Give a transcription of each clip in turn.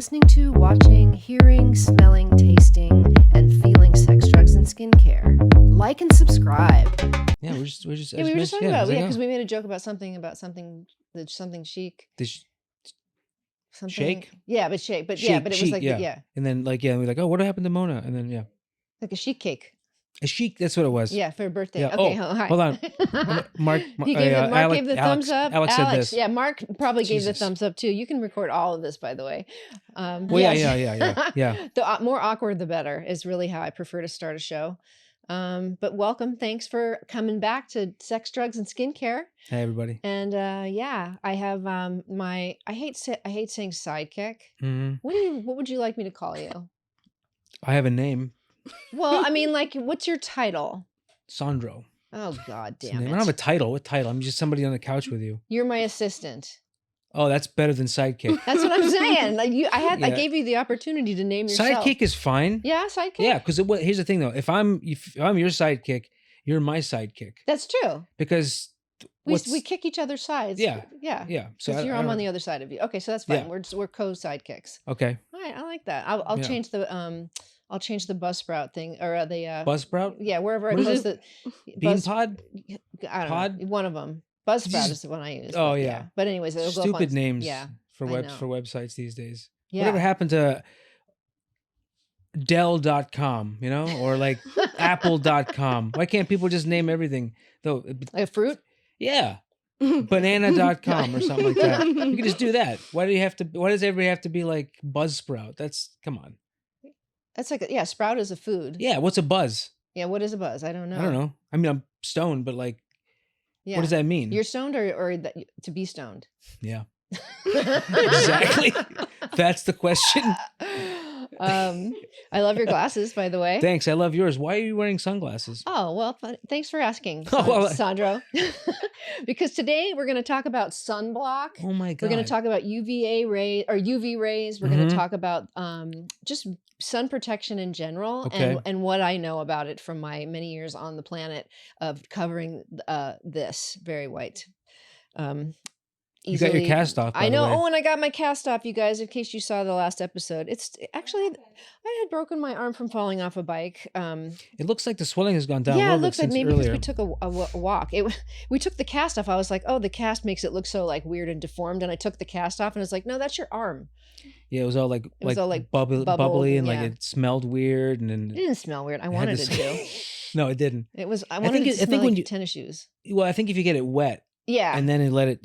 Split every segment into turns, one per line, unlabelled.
listening to, watching, hearing, smelling, tasting, and feeling sex, drugs, and skincare. Like and subscribe.
Yeah, we were just
We were just talking about
like,
because we made a joke about something chic. Something
shake?
Yeah, but shake. But
Chic,
yeah, but it was
chic,
like
yeah. And then we're like, oh, what happened to Mona? And then
like a chic cake.
a chic. That's what it was.
Yeah, for her birthday.
Yeah.
Okay,
Oh,
hi.
hold on. Mark
He gave Mark gave the thumbs up.
Alex said this.
Yeah, Mark probably gave the
Jesus.
thumbs up too. You can record all of this, by the way.
Well,
yes.
yeah.
The more awkward, the better is really how I prefer to start a show. But welcome. Thanks for coming back to Sex, Drugs, and Skincare.
Hey, everybody.
And I have I hate saying sidekick.
Mm-hmm.
What would you like me to call you?
I have a name.
Well, I mean, like, what's your title?
Sandro.
Oh, God
It's a
damn
name.
it.
I don't have a title. What title? I'm just somebody on the couch with you.
You're my assistant.
Oh, that's better than sidekick.
That's what I'm saying. Like I
Yeah.
gave you the opportunity to name yourself.
Sidekick is fine.
Yeah, sidekick.
Yeah, because here's the thing though. If I'm your sidekick, you're my sidekick.
That's true.
Because
we kick each other's sides.
Yeah.
Yeah.
Yeah. So
I'm on the other side of you. Okay, so that's fine.
Yeah.
We're co-sidekicks.
Okay.
All right, I like that. I'll
Yeah.
change the Buzzsprout thing or the
Buzzsprout?
Yeah, wherever
What
it
is
goes.
it?
The
Bean pod?
I don't
Pod?
know. One of them. Buzzsprout
Just-
is the one I use.
Oh,
but
yeah.
But anyways, it'll go up
Stupid
on,
names
Yeah.
for
I know.
websites these days.
Yeah.
Whatever happened to Dell.com, or like Apple.com? Why can't people just name everything? Though,
Like a fruit?
yeah. Banana.com or something like that. You can just do that. Why does everybody have to be like Buzzsprout? Come on.
That's like sprout is a food.
Yeah, what's a buzz?
Yeah, what is a buzz? I don't know.
I don't know. I mean, I'm stoned, but like,
Yeah.
what does that mean?
You're stoned or to be stoned?
Yeah. Exactly. That's the question.
I love your glasses, by the way.
Thanks. I love yours. Why are you wearing sunglasses?
Oh, well, thanks for asking,
Oh, well,
Sandro. Because today we're going to talk about sunblock.
Oh my God.
We're going to talk about UVA rays or UV rays. We're going to talk about just sun protection in general and what I know about it from my many years on the planet of covering this very white.
You got your cast off.
I know. Oh, and I got my cast off, you guys, in case you saw the last episode. It's actually, I had broken my arm from falling off a bike.
It looks like the swelling has gone down.
Yeah,
a
it
little
looks
bit
like maybe
earlier.
because we took a walk. We took the cast off. I was like, oh, the cast makes it look so like weird and deformed. And I took the cast off and I was like, no, that's your arm.
Yeah, it was all like
bubbled,
bubbly and
yeah.
like it smelled weird and then
It didn't smell weird. I wanted it to.
No, it didn't.
It was. I wanted it to smell like tennis shoes.
Well, I think if you get it wet,
yeah,
and then it let it,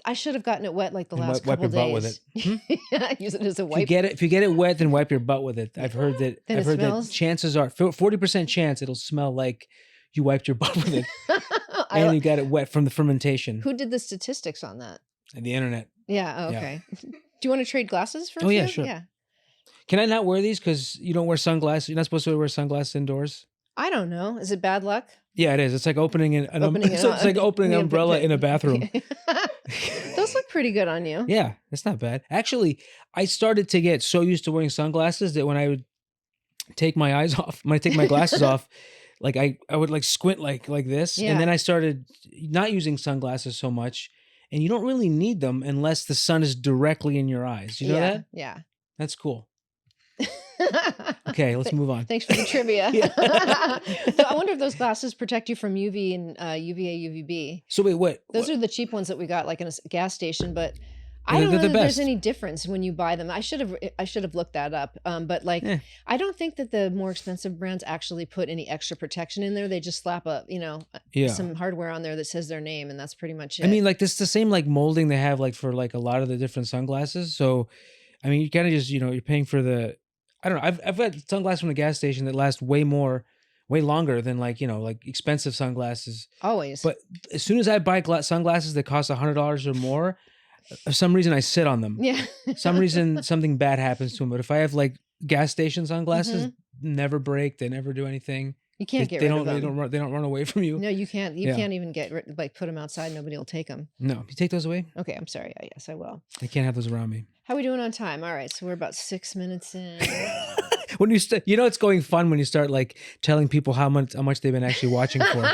I should have gotten it wet like the last
wipe
couple
your
days.
butt with
it. Use it as a wipe.
If you get it wet, then wipe your butt with it. I've heard that.
Then
I've heard
smells?
that chances are 40% chance it'll smell like you wiped your butt with it, and you got it wet from the fermentation.
Who did the statistics on that?
And the internet.
Yeah. Oh, okay. Do you want to trade glasses for?
Oh yeah, sure.
Yeah.
Can I not wear these because you don't wear sunglasses? You're not supposed to wear sunglasses indoors.
I don't know. Is it bad luck?
Yeah, it is. It's like opening it's like opening an umbrella in a bathroom.
Those look pretty good on you.
Yeah, it's not bad. Actually, I started to get so used to wearing sunglasses that when I would take my eyes off, when I take my glasses off, like I would like squint like this.
Yeah.
And then I started not using sunglasses so much. And you don't really need them unless the sun is directly in your eyes. You know that?
Yeah.
That's cool. Okay, let's move on.
Thanks for the trivia.
Yeah.
So I wonder if those glasses protect you from UV and UVA, UVB.
So wait, what?
Those are the cheap ones that we got like in a gas station, but I
They're
don't know
the
that there's
best.
any difference when you buy them. I should have looked that up. But like, I don't think that the more expensive brands actually put any extra protection in there. They just slap some hardware on there that says their name, and that's pretty much it.
I mean, like this the same like molding they have like for like a lot of the different sunglasses. So, I mean, you kind of just you're paying for the. I don't know. I've got sunglasses from the gas station that last way longer than like expensive sunglasses.
Always.
But as soon as I buy sunglasses that cost $100 or more, for some reason I sit on them.
Yeah.
Some reason something bad happens to them. But if I have like gas station sunglasses, never break. They never do anything.
You can't get rid of them.
They don't run away from you.
No, you can't. You can't even put them outside. Nobody will take them.
No, you take those away.
Okay, I'm sorry. Yes, I will.
I can't have those around me.
How are we doing on time? All right, so we're about 6 minutes in.
when it's going fun when you start like telling people how much they've been actually watching for.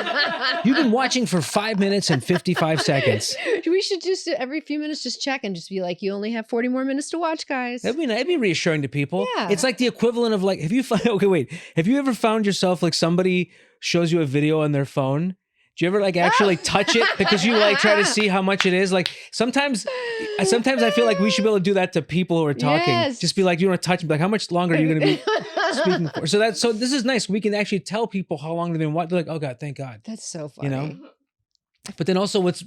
You've been watching for 5 minutes and 55 seconds.
We should just every few minutes just check and just be like, you only have 40 more minutes to watch, guys.
That'd be reassuring to people.
Yeah.
It's like the equivalent of like, have you ever found yourself like somebody shows you a video on their phone? Do you ever like actually touch it because you like try to see how much it is? Like sometimes I feel like we should be able to do that to people who are talking.
Yes.
Just be like, you want to touch me? Like, how much longer are you going to be speaking for? So this is nice. We can actually tell people how long they've been watching. They're like, oh God, thank God.
That's so funny.
You know? But then also what's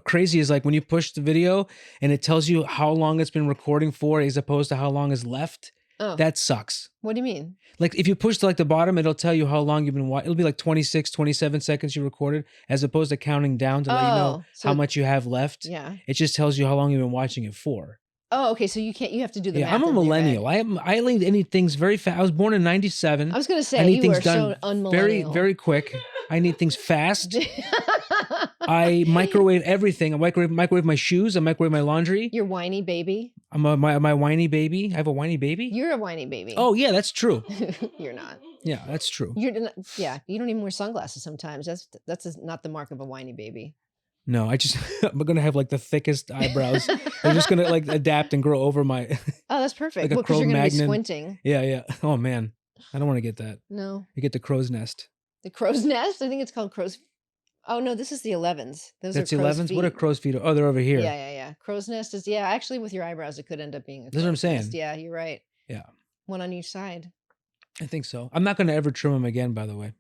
crazy is like when you push the video and it tells you how long it's been recording for as opposed to how long is left.
Oh.
That sucks.
What do you mean?
Like if you push to like the bottom, it'll tell you how long you've been watching. It'll be like 26, 27 seconds you recorded as opposed to counting down to let you know how much you have left.
Yeah.
It just tells you how long you've been watching it for.
Oh, okay. So you have to do the math.
I'm a millennial. I need things very fast. I was born in 97.
I was going to say,
I need
you
things
are
done
so unmillennial.
very, very quick. I need things fast. I microwave everything. I microwave my shoes. I microwave my laundry.
You're whiny baby.
I'm my whiny baby. I have a whiny baby.
You're a whiny baby.
Oh yeah, that's true.
You're not.
Yeah, that's true.
You don't even wear sunglasses sometimes. That's not the mark of a whiny baby.
No, I'm gonna have like the thickest eyebrows. I'm just gonna like adapt and grow over my.
Oh, that's perfect.
Like
Because you're gonna be
Cro-Magnon.
squinting.
Yeah. Oh man, I don't want to get that.
No.
You get the crow's nest.
The crow's nest. I think it's called crow's. Oh no, this is the 11s. Those
That's
are
the
crow's
11s.
feet.
What are crow's feet? Oh, they're over here.
Yeah. Crow's nest is actually with your eyebrows, it could end up being a.
That's what I'm
crow's
saying.
nest. Yeah, you're right.
Yeah.
One on each side.
I think so. I'm not gonna ever trim them again. By the way,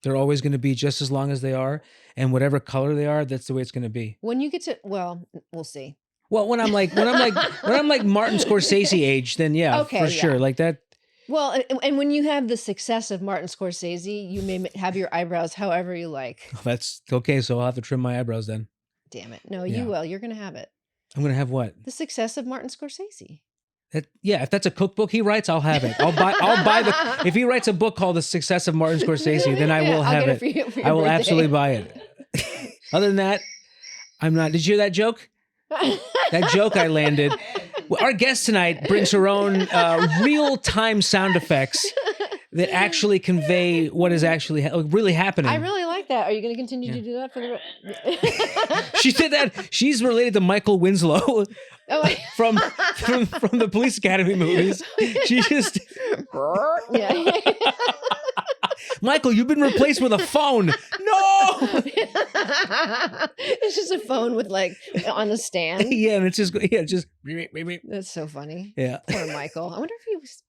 they're always gonna be just as long as they are, and whatever color they are, that's the way it's gonna be.
When you get to, well, we'll see.
Well, when I'm like Martin Scorsese age, then yeah,
Okay,
for
yeah.
sure, like that.
Well, and when you have the success of Martin Scorsese, you may have your eyebrows however you like.
That's okay. So I'll have to trim my eyebrows then.
Damn it. No,
Yeah.
you will. You're going to have it.
I'm gonna have what?
The success of Martin Scorsese.
If that's a cookbook he writes, I'll have it. I'll buy if he writes a book called The Success of Martin Scorsese, then I will
I'll
have
get
it.
for you for your
I will
birthday.
absolutely buy it. Other than that, I'm not. Did you hear that joke? That joke I landed. Our guest tonight brings her own real-time sound effects that actually convey what is actually really happening.
I really like that. Are you going to continue to do that for the
She did that. She's related to Michael Winslow from the Police Academy movies. She just
yeah.
Michael, you've been replaced with a phone. No.
It's just a phone with like on the stand.
Yeah, and it's just
That's so funny.
Yeah.
Poor Michael. I wonder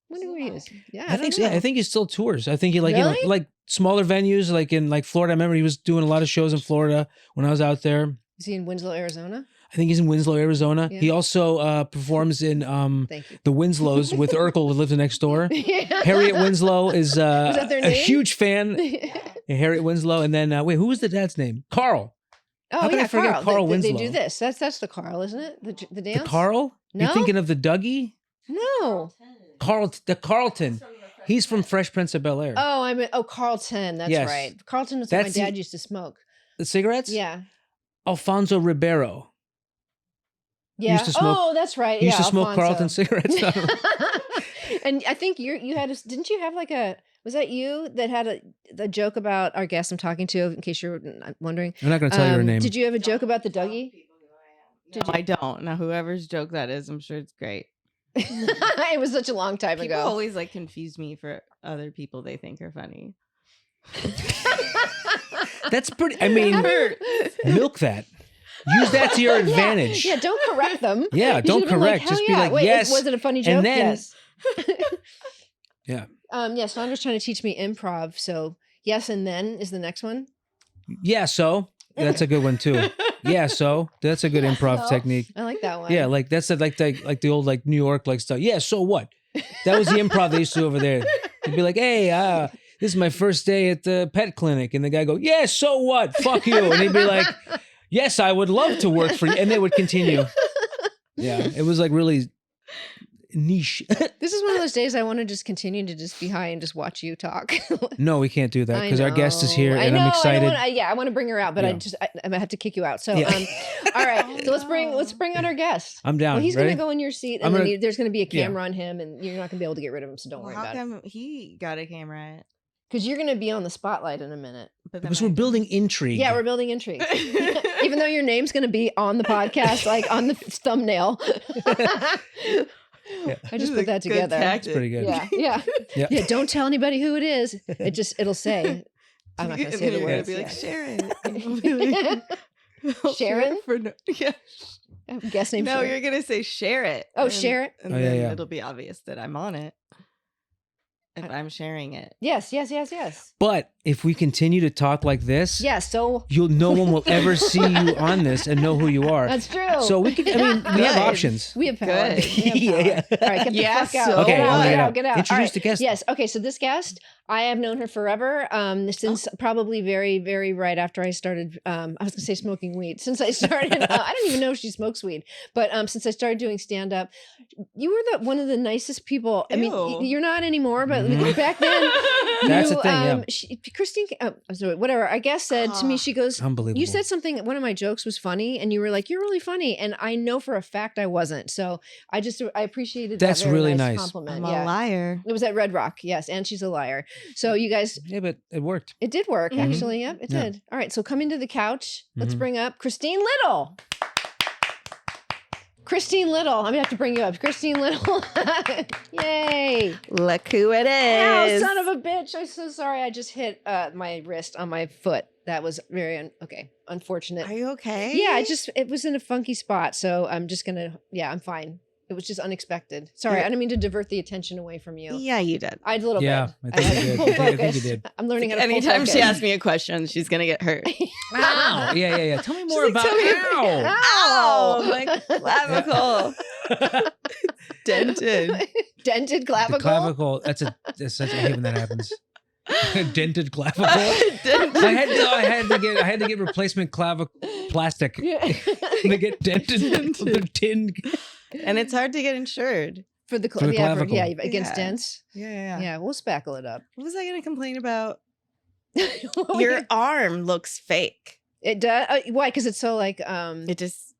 where he is. Yeah,
I think so.
know.
Yeah, I think he still tours. I think he
Really?
like smaller venues like in like Florida. I remember he was doing a lot of shows in Florida when I was out there.
Is he in Winslow, Arizona?
I think he's in Winslow, Arizona.
Yeah.
He also performs in
Thank you.
the Winslows with Urkel, who lives next door.
Yeah.
Harriet Winslow is
that their
a
name?
huge fan. Harriet Winslow, and then wait, who was the dad's name? Carl.
Oh,
How can
yeah,
I forget Carl
They
Winslow?
do this. That's the Carl, isn't it? The dance.
The Carl?
No?
You're thinking of the Dougie?
No.
The Carlton. He's from Fresh Prince of Bel-Air.
Oh, Carlton. That's
Yes.
right. Carlton was what my
That's
dad used to smoke.
The cigarettes?
Yeah.
Alfonso Ribeiro.
Yeah.
used to smoke-
Oh, that's right.
He used
yeah,
to smoke
Alfonso.
Carlton cigarettes.
And I think you had didn't you have like was that you that had a joke about our guest I'm talking to, in case you're wondering?
I'm not going to tell you her name.
Did you have a joke about the Dougie?
No, I don't. Now, whoever's joke that is, I'm sure it's great.
It was such a long time
People
ago.
always like confuse me for other people they think are funny.
That's pretty. I mean, milk that. Use that to your advantage.
Yeah, don't correct them.
Yeah,
You
don't
should've been like,
correct.
"Hell
Just be
yeah."
like,
Wait,
yes.
Was it a funny joke?
And then,
Yes.
yeah.
Yeah, Sandra's trying to teach me improv. So yes, and then is the next one.
Yeah, so that's a good one too. Yeah, so that's a good improv
So,
technique.
I like that one.
Yeah, like that's like the old like New York like stuff. Yeah, so what? That was the improv they used to do over there. They'd be like, hey, this is my first day at the pet clinic, and the guy go, yeah, so what? Fuck you, and he'd be like, yes, I would love to work for you, and they would continue. Yeah, it was like really niche.
This is one of those days I want to just continue to just be high and just watch you talk.
No, we can't do that because our guest is here,
I
and
know,
I'm excited.
I want to bring her out, but
Yeah.
I might have to kick you out. So,
Yeah.
all right. So let's bring out our guest.
I'm down.
Well, he's
Ready?
gonna go in your seat,
I'm
and
gonna-
there's gonna be a camera on him, and you're not gonna be able to get rid of him. So don't
Well,
worry
how
about it.
come he got a camera?
Because you're gonna be on the spotlight in a minute.
But
Because we're building intrigue.
Yeah, we're building intrigue. Even though your name's gonna be on the podcast, like on the thumbnail.
Yeah.
I just put that together.
That's pretty good.
Yeah. Don't tell anybody who it is. It'll say. I'm not gonna say the
It'll
words.
be like Sharon.
Sharon?
Yeah.
Guest name.
No,
Sharon.
you're gonna say share it.
Oh, share it.
And
Oh,
then
yeah.
it'll be obvious that I'm on it. If I'm sharing it.
Yes.
But if we continue to talk like this,
So
no one will ever see you on this and know who you are.
that's true.
So we can. I mean, we have
Good.
options.
We have power.
Good.
We have power.
Yeah.
All right, get the
Yeah,
fuck out.
so
Get out,
what?
get out.
Introduce
All right.
the guest.
Yes. Okay. So this guest, I have known her forever. Since probably very, very right after I started. I was gonna say smoking weed. Since I started, I don't even know if she smokes weed. But since I started doing stand up, you were one of the nicest people. I mean,
Ew.
you're not anymore, but
Mhm.
back then.
That's the thing, yeah.
Christine, whatever. I guess said to me, she goes,
Unbelievable.
"You said something. One of my jokes was funny, and you were like, you're really funny." And I know for a fact I wasn't. So I appreciated
That's
that very
really
nice
nice.
compliment.
I'm a liar.
It was at Red Rock, yes, and she's a liar. So you guys,
Yeah, but it worked.
it did work
Mhm.
actually. Yep, it
Yeah.
did. All right, so coming to the couch. Let's
Mhm.
bring up Christine Little. Christine Little. I'm gonna have to bring you up. Christine Little. Yay.
Look who it
Ow,
is.
son of a bitch. I'm so sorry. I just hit my wrist on my foot. That was very unfortunate.
Are you okay?
Yeah, it was in a funky spot. So I'm just gonna, I'm fine. It was just unexpected. Sorry, I didn't mean to divert the attention away from you.
Yeah, you did.
I did a little
Yeah,
bit.
I think
had
you
to
did.
pull
I think you
focus.
did.
I'm learning how to pull
Anytime she
focus.
asks me a question, she's gonna get hurt.
Ow. Yeah. Tell me more
like,
about
tell me-
ow.
Ow! My clavicle. Dented.
Dented
The
clavicle.
clavicle. That's such a hate when that happens. Dented clavicle.
Dented.
I had to get replacement plastic.
Yeah.
They get dented. They're tin.
And it's hard to get insured for the,
For the clavicle.
against
Yeah.
dents.
Yeah.
Yeah, we'll spackle it up.
What was I going to complain about?
Your
Your arm looks fake.
it does why? Because it's so like
It just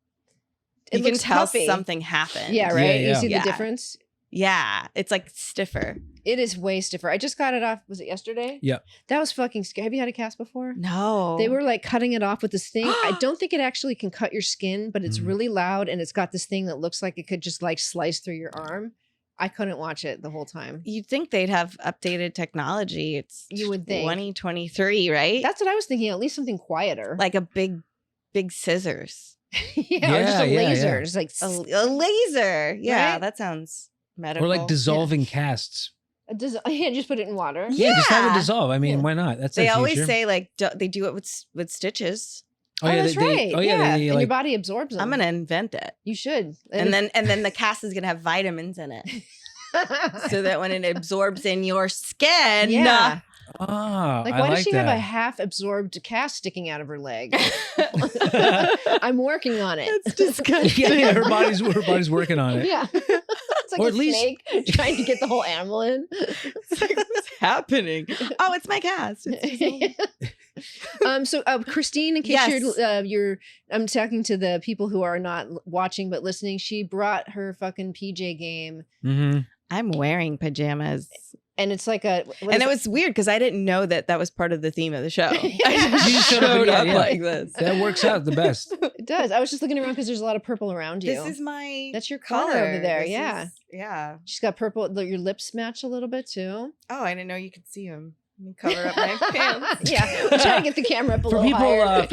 it
you can
looks
tell
puffy.
something happened.
Yeah, right.
Yeah,
You see
yeah.
the difference.
Yeah, it's like stiffer.
It is way stiffer. I just got it off. Was it yesterday?
Yep.
That was fucking scary. Have you had a cast before?
No,
They were like cutting it off with this thing. I don't think it actually can cut your skin, but it's
Mm.
really loud and it's got this thing that looks like it could just like slice through your arm. I couldn't watch it the whole time.
You'd think they'd have updated technology. It's
You would think.
2023, right?
That's what I was thinking. At least something quieter.
like a big scissors.
yeah, or just a
Yeah, yeah,
laser.
yeah.
Just like
A laser. Yeah,
Right?
that sounds medical.
Or like dissolving casts.
yeah, just put it in water.
Yeah, just have it
Yeah.
dissolve. I mean,
Yeah.
why not? That's
They
the
always
future.
say like they do it with stitches.
Oh, that's
they-
right.
oh
yeah,
they,
and
like,
your body absorbs them.
I'm gonna invent it,
You should.
and then the cast is gonna have vitamins in it, so that when it absorbs in your skin,
yeah.
Ah,
Like,
I
why
like
does she
that.
have a half absorbed cast sticking out of her leg? I'm working on it.
It's disgusting.
yeah, her body's working on it.
Yeah. It's like
Or
a
at least-
snake trying to get the whole animal in.
It's like, what's happening? Oh, it's my cast. It's
So Christine, in case
Yes.
I'm talking to the people who are not watching but listening. She brought her fucking PJ game,
Mm-hmm.
I'm wearing pajamas,
and it's like
and it was weird because I didn't know that was part of the theme of the show. I
You
just
just showed up,
showed
yeah,
up
yeah.
like this.
That works out the best.
It does. I was just looking around because there's a lot of purple around you.
This is my
That's your color over there. Yeah.
Yeah.
She's got purple. Your lips match a little bit too.
Oh, I didn't know you could see them. Let me cover up my pants.
Yeah, I'm trying to get the camera up a
For
little higher.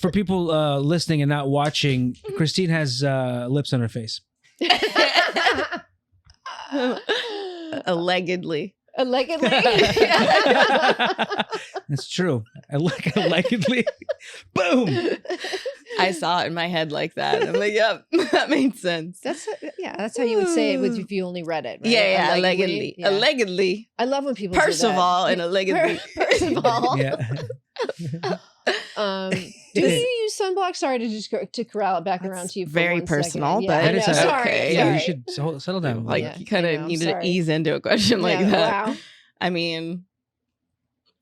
for people listening and not watching, Christine has lips on her face.
Allegedly.
Allegedly.
It's true. Allegedly. Boom.
I saw it in my head like that. I'm like, yep, that made sense.
That's how you would say it if you only read it. Right?
Yeah, allegedly.
Yeah.
Allegedly.
I love when people.
First
do
of
that.
all, and allegedly.
First of all.
Yeah.
Do you use sunblock? Sorry to just to corral it back around to you. For
very
1
personal,
second.
but
I know,
it's
sorry.
okay.
Yeah, you
sorry.
should settle down.
Like
Yeah,
you kind
I
of
know,
needed
sorry.
to ease into a question like
Yeah,
that.
wow.
I mean,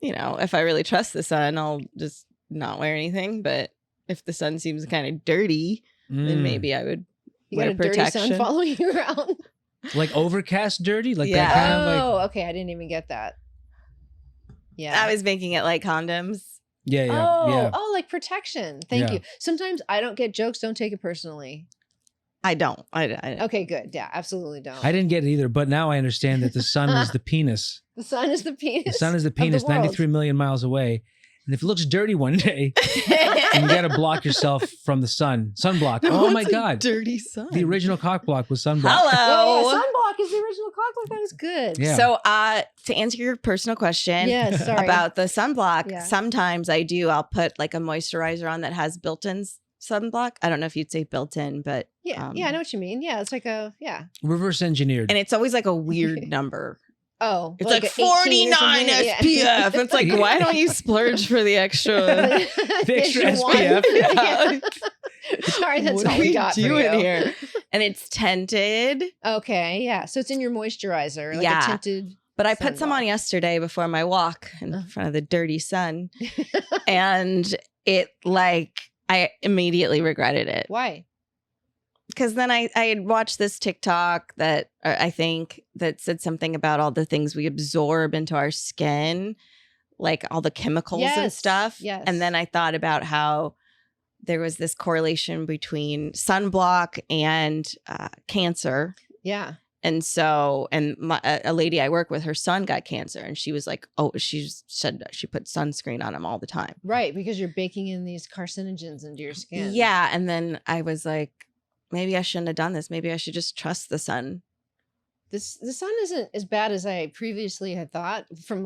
if I really trust the sun, I'll just not wear anything. But if the sun seems kind of dirty, then maybe I would
You
wear
got a dirty
protection.
sun following you around.
Like overcast dirty, like
Yeah.
that kind of like.
Okay, I didn't even get that. Yeah,
I was making it like condoms.
Yeah,
Oh, like protection. Thank
Yeah.
you. Sometimes I don't get jokes. Don't take it personally.
I don't. I
Okay, good. Yeah, absolutely don't.
I didn't get it either, but now I understand that the sun is the penis.
The sun is the penis.
The sun is the
of
penis,
world.
93 million miles away. And if it looks dirty one day, and you got to block yourself from the sun. Sunblock. Oh my God.
Dirty sun.
The original cock block was sunblock.
Hello.
Yeah, sunblock is the original cockblock. That is good.
Yeah.
So, to answer your personal question
Yes, sorry.
about the sunblock,
Yeah.
sometimes I'll put like a moisturizer on that has built-in sunblock. I don't know if you'd say built-in, but
Yeah, I know what you mean. Yeah, it's like
Reverse engineered.
and it's always like a weird number.
Oh,
It's like
a 18 or
49
something? Yeah.
SPF. It's like, why don't you splurge for the extra?
The extra
Extra one.
SPF.
Yeah. Sorry, that's
what
all
are
we
we
got for
doing
you.
here? And it's tinted.
Okay, yeah. So it's in your moisturizer, like
Yeah.
a tinted.
But I put some
Sunblock.
on yesterday before my walk in front of the dirty sun. And I immediately regretted it.
Why?
Because then I had watched this TikTok that that said something about all the things we absorb into our skin, like all the chemicals and
Yes,
stuff.
yes.
And then I thought about how there was this correlation between sunblock and cancer.
Yeah.
And so, a lady I work with, her son got cancer, and she was like, "Oh, she said she put sunscreen on him all the time."
Right, because you're baking in these carcinogens into your skin.
Yeah, and then I was like, maybe I shouldn't have done this. Maybe I should just trust the sun.
The sun isn't as bad as I previously had thought from in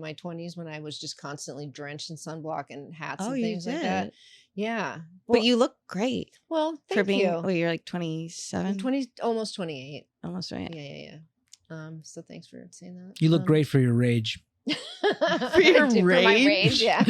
my 20s when I was just constantly drenched in sunblock and hats and things like that. Yeah.
But you look great.
Well, thank
for being,
you.
Oh, you're like 27?
20, almost 28.
Almost right.
Yeah. So thanks for saying that.
You look great for your rage.
For your
For my rage,
rage?
yeah.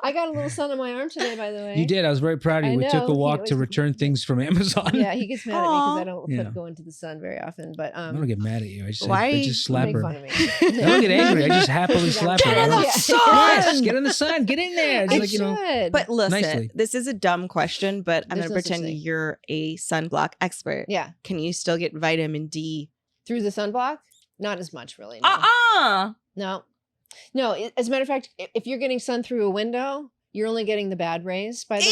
I got a little sun on my arm today, by the way.
You did. I was very proud of
I
you. We took
know.
a walk
He
to
always-
return things from Amazon.
Yeah, he gets mad at me because I don't
Yeah.
go into the sun very often. But
I don't get mad at you. I just
Why
slap
make
her.
fun of me.
I don't get angry. I just happily slap her.
Get in
I
the
don't-
sun!
Yes, get in the sun. Get in there. It's
I
like,
should.
But listen,
Nicely.
this is a dumb question, but I'm
There's
going to
no such
pretend
thing.
you're a sunblock expert.
Yeah,
Can you still get vitamin D?
through the sunblock, not as much really. No. No. As a matter of fact, if you're getting sun through a window, you're only getting the bad rays. By the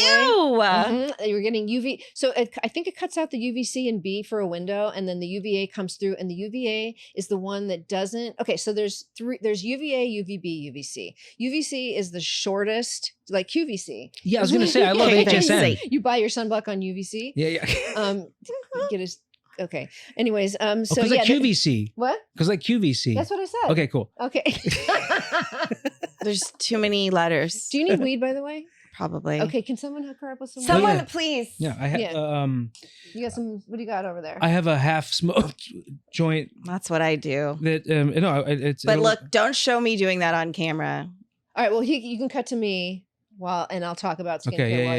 way.
Ew!
You're getting UV. So I think it cuts out the UVC and B for a window, and then the UVA comes through, and the UVA is the one that doesn't. Okay, so there's UVA, UVB, UVC. UVC is the shortest, like QVC.
Yeah, I was gonna say I love
Okay,
HSN.
then.
You buy your sunblock on UVC.
Yeah.
You get his. Okay. Anyways, so
Because
yeah.
like QVC.
What?
Because like QVC.
That's what I said.
Okay, cool.
Okay.
There's too many letters.
Do you need weed, by the way?
Probably.
Okay. Can someone hook her up with some? weed?
Someone,
yeah.
please.
Yeah, I have.
Yeah. You got some? What do you got over there?
I have a half smoked joint
That's what I do.
that no, it's.
But look, don't show me doing that on camera.
All right. Well, you can cut to me and I'll talk about skincare
Okay,
while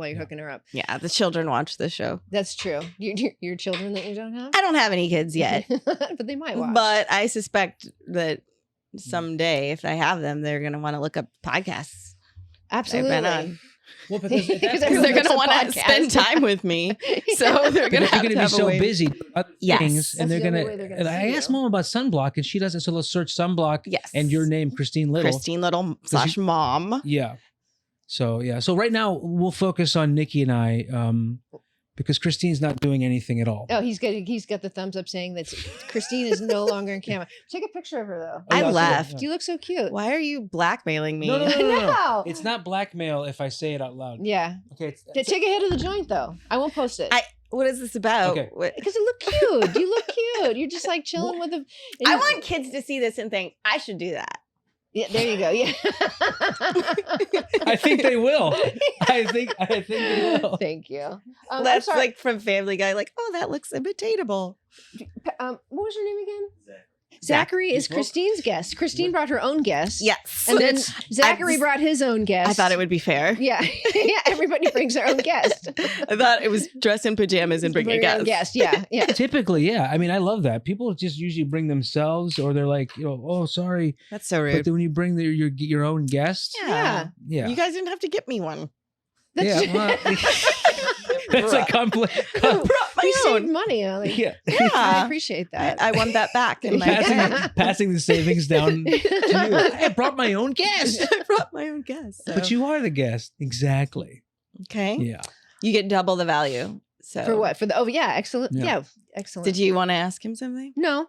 you're
yeah.
hooking her up.
Yeah, the children watch the show.
That's true. Your children that you don't have,
I don't have any kids yet,
but they might watch.
but I suspect that someday, if I have them, they're going to want to look up podcasts
absolutely.
I've been on.
Well, because
Because
Because
everyone
they're going
looks
to
at
want to
podcasts.
spend time with me. So they're going to
you're
have
going
to
to be
have
so
a way.
busy with other
Yes.
things, and
That's
they're
the
going
only way they're
to.
gonna
And I
see
asked
you.
Mom about sunblock, and she doesn't. So they'll search sunblock
Yes.
and your name, Christine Little.
Christine Little / mom.
Yeah. So yeah. So right now we'll focus on Nikki and I, because Christine's not doing anything at all.
Oh, he's got the thumbs up saying that Christine is no longer in camera. Take a picture of her though.
Oh, yeah,
I
I'll see
left.
that,
You look so cute.
Why are you blackmailing me?
No.
No.
It's not blackmail if I say it out loud.
Yeah.
Okay.
Take a hit of the joint though. I won't post it.
What is this about?
Okay.
Because you look cute. You look cute. You're just like chilling with a.
I want kids to see this and think I should do that.
Yeah, there you go. Yeah.
I think they will. I think they will.
Thank you. I'm
That's
sorry.
like from Family Guy. Like, oh, that looks imitatable.
What was your name again? Zachary is Christine's guest. Christine brought her own guest.
Yes.
And then Zachary brought his own guest.
I thought it would be fair.
Yeah. Yeah. Everybody brings their own guest.
I thought it was dress in pajamas and bring a guest.
Guest. Yeah. Yeah.
Typically, yeah. I mean, I love that. People just usually bring themselves, or they're like, oh, sorry.
That's so rude.
But then when you bring your own guest,
Yeah.
yeah.
You guys didn't have to get me one.
That's
Well, that's a compliment.
You saved money.
Yeah.
I appreciate that.
I want that back. In my
passing the savings down to you. I brought my own guest.
I brought my own guest. So.
But you are the guest. Exactly.
Okay.
Yeah.
You get double the value. So
For what? For the excellent.
Yeah.
Yeah, excellent.
Did you want to ask him something?
No.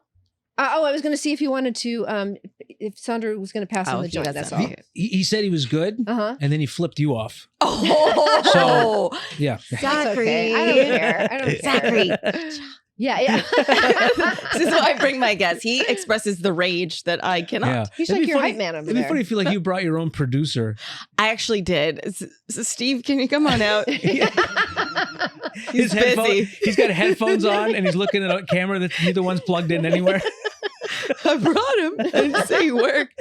I was going to see if he wanted to. If Sandra was going to pass him the joint. That's all.
He said he was good, and then he flipped you off.
Oh,
So, yeah.
Zachary.
Okay. I don't care. I don't
Zachary.
care. Yeah.
This is why I bring my guest. He expresses the rage that I cannot.
Yeah.
He's
It'd
like
be
your
funny-
hype man over
It'd be
there.
funny if you you brought your own producer.
I actually did. So Steve, can you come on out? He's
Headphone-
busy.
He's got headphones on and he's looking at a camera that's neither one's plugged in anywhere.
I brought him. I didn't say he worked.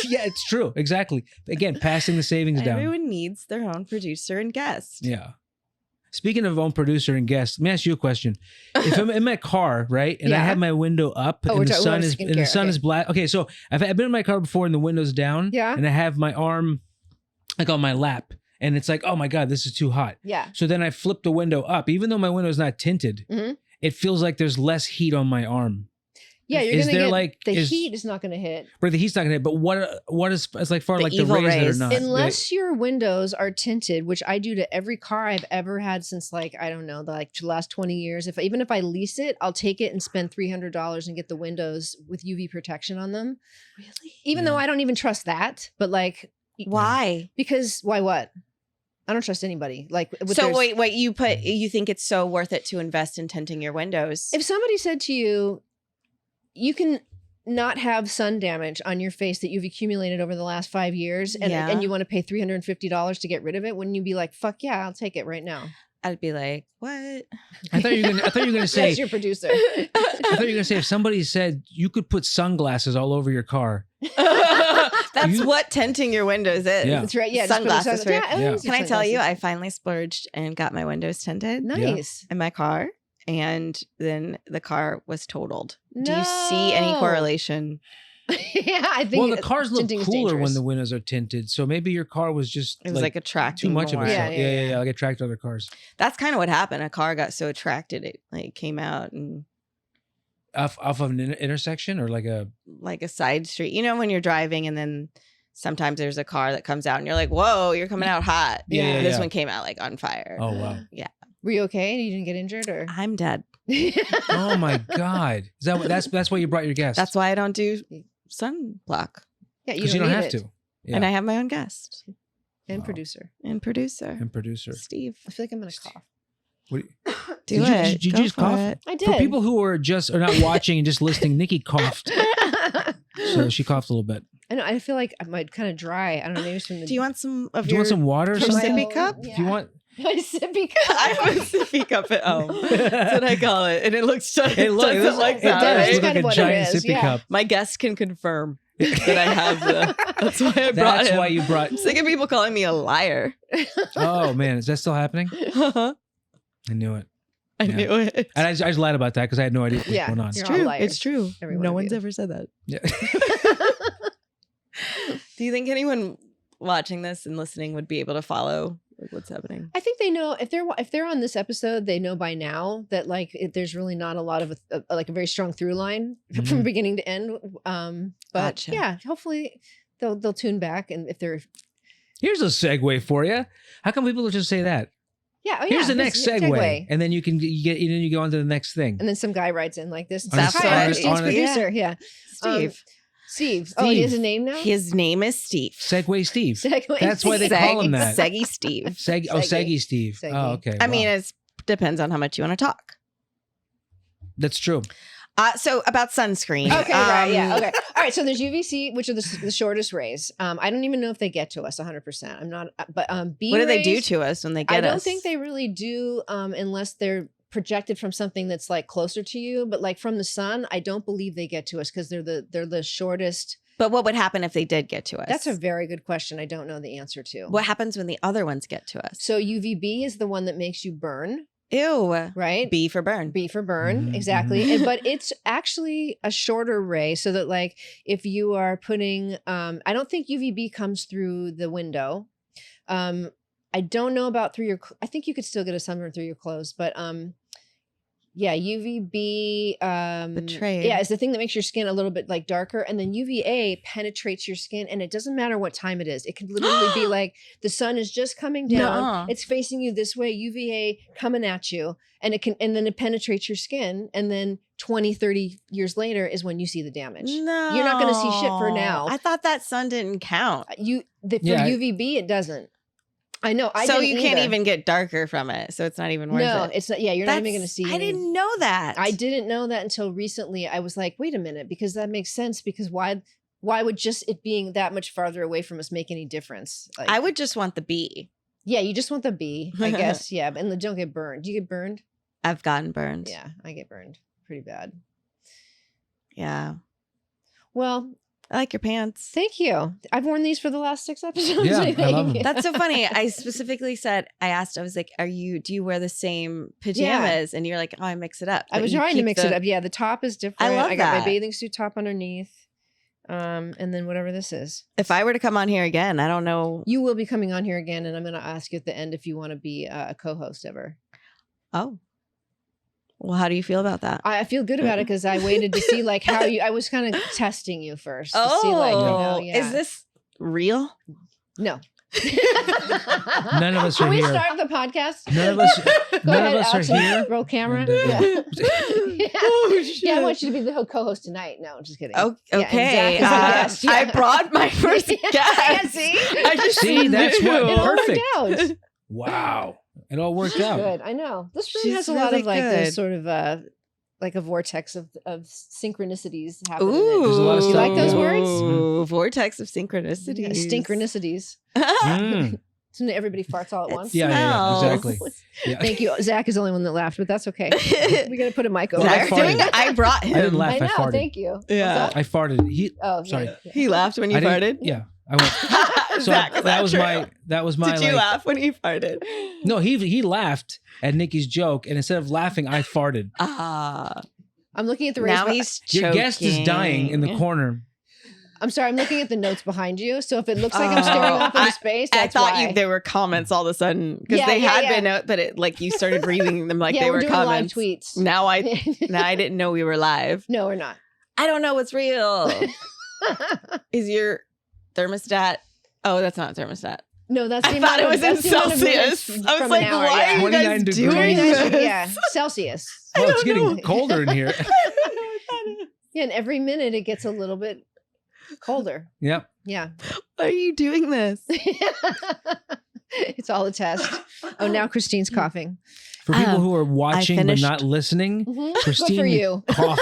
Yeah, it's true. Exactly. Again, passing the savings down.
Everyone needs their own producer and guest.
Yeah. Speaking of own producer and guest, let me ask you a question. If I'm in my car, right, and I
Yeah.
have my window up
Oh,
and the
we're
sun
talking
is
skincare, okay.
black. Okay, so I've been in my car before and the window's down.
Yeah.
And I have my arm like on my lap, and it's like, oh my God, this is too hot.
Yeah.
So then I flip the window up, even though my window is not tinted.
Mhm.
It feels like there's less heat on my arm.
Yeah, you're
Is
gonna
there,
get
like-
the
is-
heat is not gonna hit
But the heat's not gonna hit. But what is as like far
The
like the
evil
rays that
rays.
are not
unless your windows are tinted, which I do to every car I've ever had since like I don't know the last 20 years. Even if I lease it, I'll take it and spend $300 and get the windows with UV protection on them.
Really?
Even though I don't even trust that, but like
Why?
because why what? I don't trust anybody. Like
So wait, you think it's so worth it to invest in tinting your windows?
if somebody said to you, you can not have sun damage on your face that you've accumulated over the last 5 years
Yeah.
and you want to pay $350 to get rid of it, wouldn't you be like, fuck yeah, I'll take it right now?
I'd be like, what?
I thought you were gonna say.
That's your producer.
I thought you were gonna say if somebody said you could put sunglasses all over your car.
That's
You-
what tinting your windows is.
Yeah.
That's right. Yeah. just put the
Sunglasses.
sun-
For,
Yeah.
use
Can I tell you,
sunglasses.
I finally splurged and got my windows tinted
Nice.
in my car, and then the car was totaled. Do you see any
No.
correlation?
Yeah, I think
Well, the cars look
tinting is
cooler when
dangerous.
the windows are tinted. So maybe your car was just
It was like attracting
too much
more.
of
Yeah,
itself. Yeah. Like attract other cars.
That's kind of what happened. A car got so attracted, it like came out and
Off of an intersection or like a
like a side street. You know, when you're driving and then sometimes there's a car that comes out and you're like, whoa, you're coming out hot.
Yeah,
This
yeah.
one came out like on fire.
oh wow.
Were you okay? You didn't get injured or?
I'm dead.
Oh my God. Is that that's why you brought your guest?
That's why I don't do sunblock.
Yeah,
because you don't
need
have
it.
to. Yeah.
And I have my own guest
And
Wow.
producer.
and producer.
And producer.
Steve.
I feel like I'm gonna cough.
What do you-
Do
Did you-
it.
did you
Go
just
for
cough?
it.
I did.
For people who are not watching and just listening, Nikki coughed. So she coughed a little bit.
I know. I feel like I'm kind of dry. I don't know. Maybe it's from the.
Do you want some of
Do you
your
want some water or
from my
something?
sippy cup?
If you want,
my sippy cup?
I have a sippy cup at home. That's what I call it. And it looks just
it looks
doesn't like
it
that.
does
That's
look
kind
like
of
a
what it
giant
is,
sippy
yeah.
cup.
My guest can confirm that I have the. That's why I brought
That's
him.
why you brought.
I'm sick of people calling me a liar.
Oh man, is that still happening? I knew it.
I
Yeah.
knew it.
And I just lied about that because I had no idea what was
Yeah,
going on.
It's
You're all
true.
liars.
It's true.
Every one
No
of
one's
you.
ever said that.
Yeah.
Do you think anyone watching this and listening would be able to follow like what's happening?
I think they know if they're on this episode, they know by now that like there's really not a lot of like a very strong through line
Mhm.
from beginning to end. But
Gotcha.
yeah, hopefully they'll tune back and if they're
Here's a segue for you. How come people just say that?
yeah, oh,
Here's
yeah,
the next
this-
segue, and then you go on to the next thing.
and then some guy writes in like this. And
On a-
says, Hi, I'm
on a-
Christine's
on a-
producer. Yeah,
Steve.
Steve. Oh, he has a
Steve.
name now.
His name is Steve.
Segue Steve.
Segway
That's why they
Steve.
call him
Seg-
that.
Seggy Steve.
Seggy Steve.
Seggy.
Oh, okay.
I mean,
wow.
it depends on how much you want to talk.
That's true.
So about sunscreen.
Okay, right, yeah, okay. All right, so there's UVC, which are the shortest rays. I don't even know if they get to us 100%. I'm not, but B
What do they do
rays,
to us when they get us?
I don't think they really do unless they're projected from something that's like closer to you, but like from the sun, I don't believe they get to us because they're the shortest.
But what would happen if they did get to us?
That's a very good question. I don't know the answer to.
What happens when the other ones get to us?
So UVB is the one that makes you burn.
Ew.
Right?
B for burn.
B for burn, exactly. But it's actually a shorter ray, so that like if you are putting, I don't think UVB comes through the window. I don't know about through your, I think you could still get a sunburn through your clothes, but yeah, UVB,
Betrayed.
yeah, it's the thing that makes your skin a little bit like darker. And then UVA penetrates your skin, and it doesn't matter what time it is. It could literally be like the sun is just coming down.
Nuh-uh.
It's facing you this way, UVA coming at you, and then it penetrates your skin. And then 20, 30 years later is when you see the damage.
No.
You're not going to see shit for now.
I thought that sun didn't count.
For UVB, it doesn't. I know.
So you can't even get darker from it. So it's not even worth it.
No, it's not. Yeah, you're not even going to see.
I didn't know that.
I didn't know that until recently. I was like, wait a minute, because that makes sense. Because why would just it being that much farther away from us make any difference? Like,
I would just want the B.
Yeah, you just want the B, I guess. Yeah, and don't get burned. Do you get burned?
I've gotten burned.
Yeah, I get burned pretty bad.
Yeah.
Well,
I like your pants.
thank you. I've worn these for the last 6 episodes.
Yeah,
I
I
think.
love 'em.
That's so funny. I specifically said, I asked, I was like, do you wear the same pajamas? And you're like, oh, I mix it up.
I
But
was
you
trying to
keep
mix it up. Yeah, the top is different.
I love
I got
that.
my bathing suit top underneath. And then whatever this is.
If I were to come on here again, I don't know.
You will be coming on here again, and I'm going to ask you at the end if you want to be a co-host ever.
Oh. Well, how do you feel about that?
I feel good about it because I waited to see like how you. I was kind of testing you first. To
Oh,
see, like, yeah.
Is this real?
No.
None of us
Can
are
we
here.
start the podcast?
None of us.
Go
None
ahead,
of us
Alex,
are here.
Roll camera.
And,
Yeah. Yeah.
Oh, shit.
Yeah, I want you to be the co-host tonight. No, just kidding.
Oh,
Yeah, and
okay.
Zach is the guest.
I
Yeah.
brought my first
Yeah,
guest.
see?
I just
See, that's
knew.
what-
It all
Perfect.
worked out.
Wow, it all worked out.
Good. I know. This room
She's
has a lot
really
of like
good.
this sort of like a vortex of synchronicities happening.
Ooh,
There's a lot of
You
stuff
like those
going
words?
on.
Ooh, vortex of synchronicity.
Yeah, synchronicities.
Mm.
So everybody farts all at
It
once.
Yeah,
smells.
exactly. Yeah.
Thank you. Zach is the only one that laughed, but that's okay. We got to put a mic over
Well, I
Zach's
there.
doing it. I brought
I didn't
him.
laugh.
I
I
know.
farted.
Thank you.
Yeah.
What's
I farted.
Oh,
Sorry.
Yeah.
He laughed when you
I didn't-
farted.
Yeah, I went. So
Zach, was
that was
true?
my. That was my.
Did you
like,
laugh when he farted?
No, he laughed at Nikki's joke, and instead of laughing, I farted.
Ah.
I'm looking at the
Now
raised.
he's
Your guest is dying in the
choking.
corner.
I'm sorry. I'm looking at the notes behind you. So if it looks like I'm staring off into space,
I
that's
thought
why.
there were comments all of a sudden because
Yeah,
they
yeah,
had
yeah.
been out, but it like you started reading them like
yeah,
they
we're
were
doing
comments.
live tweets.
Now I didn't know we were live.
No, we're not.
I don't know what's real. Is your thermostat? Oh, that's not a thermostat.
No, that's the
I thought
amount
it
of-
was in
that's the amount of minutes
Celsius. I was
from
like,
an hour,
why
yeah.
are you
29
guys
degrees.
doing this?
Yeah, Celsius.
Oh, it's
don't
getting
know.
colder in here.
I don't know what that is.
Yeah, and every minute it gets a little bit colder.
Yep.
Yeah.
Why are you doing this?
It's all a test. Oh, now Christine's coughing.
For people who are watching but
finished-
not listening,
Mhm. Good
Christine
for you.
coughed.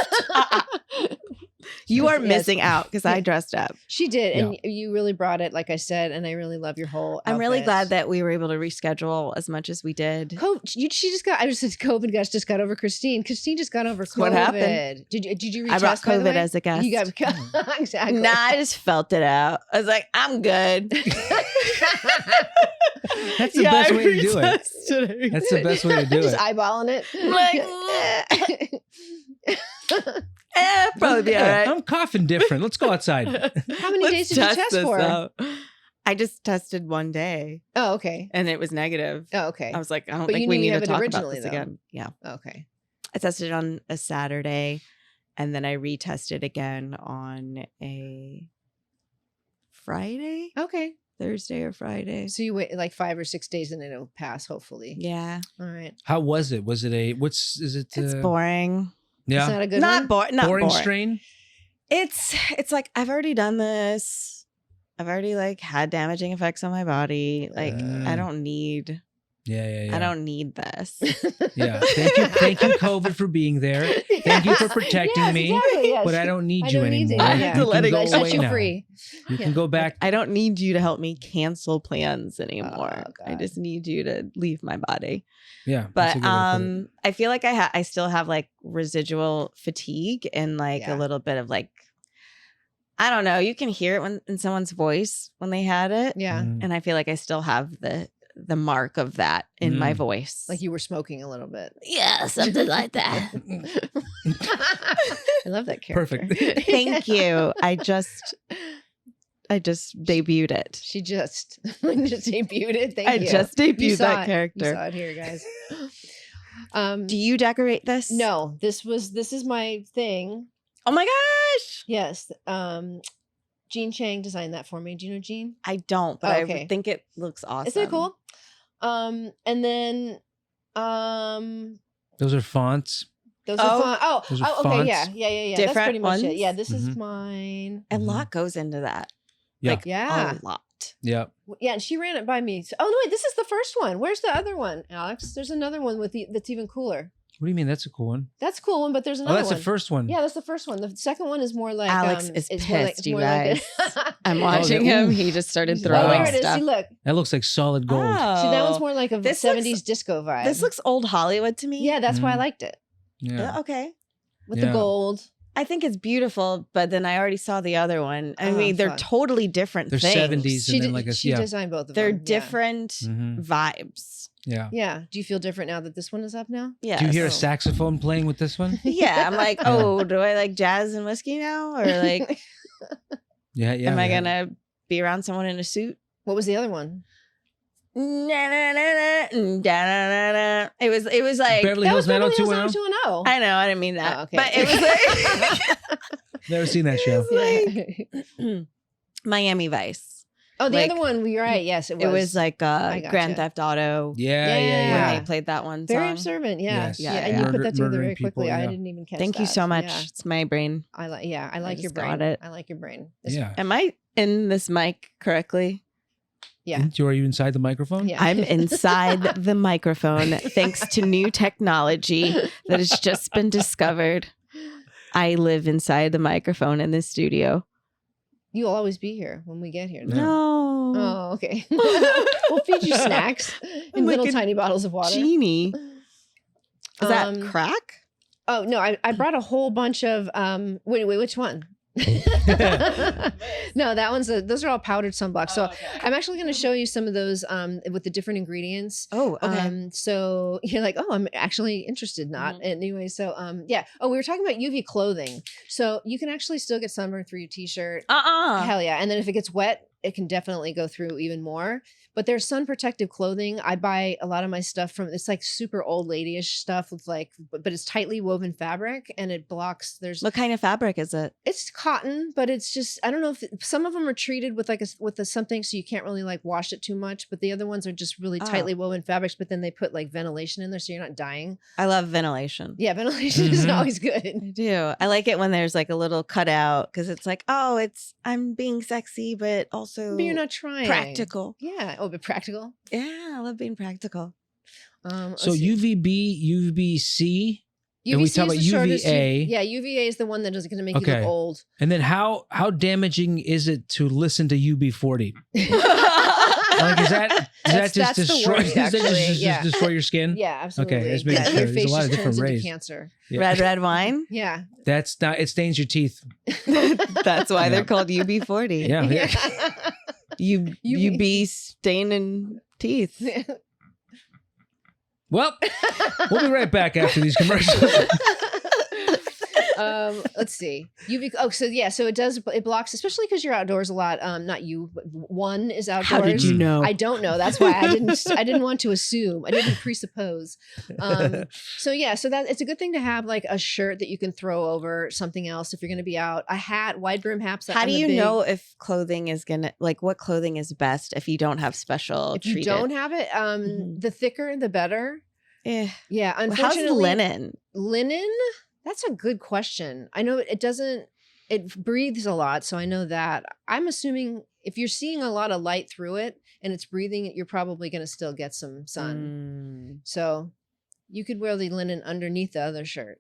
You are
Yes.
missing out because I dressed up.
She did, and you really brought it, like I said, and I really love your whole.
I'm really
outfit.
glad that we were able to reschedule as much as we did.
She just got. I just said COVID just got over Christine. Christine just got over COVID.
What happened?
Did you retest?
I brought
by the
COVID
way?
as a guest.
You got exactly.
Nah, I just felt it out. I was like, I'm good.
That's the best way to do it.
it.
That's the best way to do
Just
it.
eyeballing it.
Probably be all right.
I'm coughing different. Let's go outside.
How many days did you test
this
for?
out. I just tested one day
Oh, okay.
and it was negative.
Oh, okay.
I was like, I don't
But you
think we
knew you
need
have
to
it
talk about
originally,
this
though.
again. Yeah.
Okay.
I tested on a Saturday and then I retested again on a Friday,
Okay.
Thursday or Friday.
So you wait like 5 or 6 days and then it'll pass, hopefully.
Yeah.
All right.
How was it? Was it is it?
It's boring.
Yeah.
It's not a good
Not
one?
boring. Not
boring
boring.
strain.
It's like I've already done this. I've already like had damaging effects on my body. Like I don't need
Yeah.
I don't need this.
Yeah. Thank you, COVID, for being there. Thank you for protecting me.
Exactly, yes.
But I don't need
I
you
don't need
anymore.
you.
I have to let it
go
go.
away
Set you
now.
free.
You can go back.
I don't need you to help me cancel plans anymore.
Oh,
I
God.
just need you to leave my body.
Yeah.
But
that's a good way to put it.
I feel like I still have like residual fatigue and like a little bit of like, I don't know. You can hear it in someone's voice when they had it.
Yeah.
Mm.
And I feel like I still have the mark of that in my voice.
Like you were smoking a little bit.
Yeah, something like that.
I love that character.
Perfect.
Thank you. I just debuted it.
She just debuted it. Thank
I
you.
just
You
debuted
saw
that
it.
character.
You saw it here, guys.
Do you decorate this?
No, this is my thing.
Oh my gosh.
Yes. Jean Chang designed that for me. Do you know Jean?
I don't, but
Oh, okay.
I think it looks awesome.
Isn't it cool? And then
Those are fonts.
those are fun.
Those are
Okay,
fonts.
yeah. That's
Different
pretty much it.
ones?
Yeah, this is
Mhm.
mine.
A lot goes into that.
Yeah.
Like
Yeah.
a lot.
Yeah.
Yeah, and she ran it by me. Oh no, wait, this is the first one. Where's the other one, Alex? There's another one that's even cooler.
What do you mean? That's a cool one.
That's a cool one, but there's
Oh,
another
that's
one.
the first one.
Yeah, that's the first one. The second one is more like
Alex is
it's more
pissed, you
more like
guys. I'm watching
Oh,
him.
ooh.
He just started
Oh,
throwing
there it is.
stuff.
See, look.
That looks like solid gold.
See, that one's more like a
This
70s
looks-
disco vibe.
This looks old Hollywood to me.
Yeah, that's why I
Mm.
liked it.
Yeah.
Okay.
With the
Yeah.
gold.
I think it's beautiful, but then I already saw the other one. I
Oh,
mean, they're
fun.
totally different
They're
things.
70s and then like a
she designed both of
They're
them.
different
Mhm.
vibes.
Yeah.
Yeah. Do you feel different now that this one is up now?
Yeah.
Do you hear a
so-
saxophone playing with this one?
Yeah, I'm like, oh, do I like jazz and whiskey now, or like,
Yeah.
am I
yeah.
gonna be around someone in a suit?
What was the other one?
It was like
Beverly
That
Hills
was Beverly Hills
90210?
90210.
I know I didn't mean that,
Oh, okay.
but it was like
Never seen that show.
Yeah.
Miami Vice.
Oh, the
Like,
other one. You're right. Yes, it was.
It was like
gotcha.
Grand Theft Auto.
Yeah.
When they played that one
very
song.
observant. Yeah.
Yes.
Yeah.
Yeah,
And
yeah.
you put that together
Murdering
very quickly.
people,
I
yeah.
didn't even catch
Thank you
that.
so much.
Yeah.
It's my brain.
I like. Yeah, I like your
just
brain.
got it.
I like your brain.
Yeah.
Am I in this mic correctly?
Yeah.
Are you inside the microphone?
Yeah.
I'm inside the microphone thanks to new technology that has just been discovered. I live inside the microphone in this studio.
You'll always be here when we get here.
Yeah.
No.
Oh, okay. We'll feed you snacks in
Like
little
a
tiny bottles of water.
Genie. Is that
Um,
crack?
Oh no, I brought a whole bunch of wait, which one? No, that one's those are all powdered sunblocks. So I'm actually going to show you some of those with the different ingredients.
Oh, okay.
So you're like, oh, I'm actually interested. Not anyway. So yeah. Oh, we were talking about UV clothing. So you can actually still get sunburn through your t-shirt. Hell yeah. And then if it gets wet, it can definitely go through even more. But there's sun protective clothing. I buy a lot of my stuff from, it's like super old ladyish stuff with like, but it's tightly woven fabric and it blocks,
What kind of fabric is it?
it's cotton, but it's just, I don't know if some of them are treated with like something so you can't really like wash it too much, but the other ones are just really tightly woven fabrics, but then they put like ventilation in there so you're not dying.
I love ventilation.
Yeah, ventilation is always good.
I do. I like it when there's like a little cutout because it's like, oh, I'm being sexy, but also
But you're not trying.
practical.
Yeah. Oh, but practical.
Yeah, I love being practical.
So UVB, UVC, and we
UVC
talk
is
about
the shortest.
UVA.
Yeah, UVA is the one that is going to make you
Okay.
look old.
and then how damaging is it to listen to UB40? Like, is that just
that's the
destroy?
worst,
Does that
actually,
just
yeah.
destroy your skin?
Yeah, absolutely.
Okay, let's make
yeah,
sure.
your
There's
face
a lot
just
of different
turns into
rays.
cancer.
Yeah.
Red wine.
Yeah.
That's not. It stains your teeth.
That's why
Yeah.
they're called UB40.
Yeah. yeah.
You be staining teeth.
Well, we'll be right back after these commercials.
Let's see. UV. Oh, so yeah. So it blocks, especially because you're outdoors a lot. Not you, but one is outdoors.
How did you know?
I don't know. That's why I didn't want to assume. I didn't presuppose. So yeah, so that it's a good thing to have like a shirt that you can throw over something else if you're going to be out. A hat, wide brim hats.
How do you know if clothing is gonna what clothing is best if you don't have special
if you
treated?
don't have it, the thicker the better.
Eh.
Yeah,
How's
unfortunately,
linen?
Linen? That's a good question. I know it doesn't. It breathes a lot, so I know that. I'm assuming if you're seeing a lot of light through it and it's breathing, you're probably going to still get some sun. So you could wear the linen underneath the other shirt.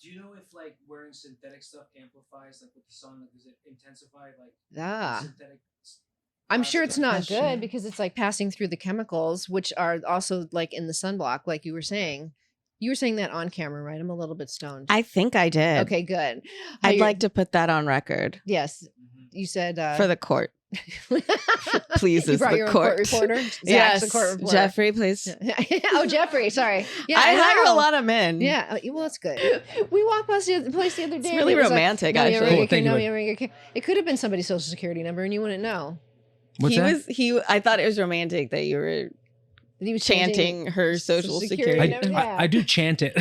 Do you know if like wearing synthetic stuff amplifies like with the sun? Like, does it intensify synthetic?
I'm sure it's not good because it's like passing through the chemicals, which are also like in the sunblock, like you were saying. You were saying that on camera, right? I'm a little bit stoned.
I think I did.
Okay, good.
I'd like to put that on record.
Yes. You said
for the court. Please,
you brought
the
your
court
reporter.
Yes,
the court reporter.
Jeffrey, please.
Oh, Jeffrey. Sorry. Yeah,
I hire a lot of men.
Yeah, well, that's good. We walked past the place the other day.
It's really romantic, actually.
It could have been somebody's social security number, and you wouldn't know.
What's that?
I thought it was romantic that you were. He was chanting her social security number.
I do chant it.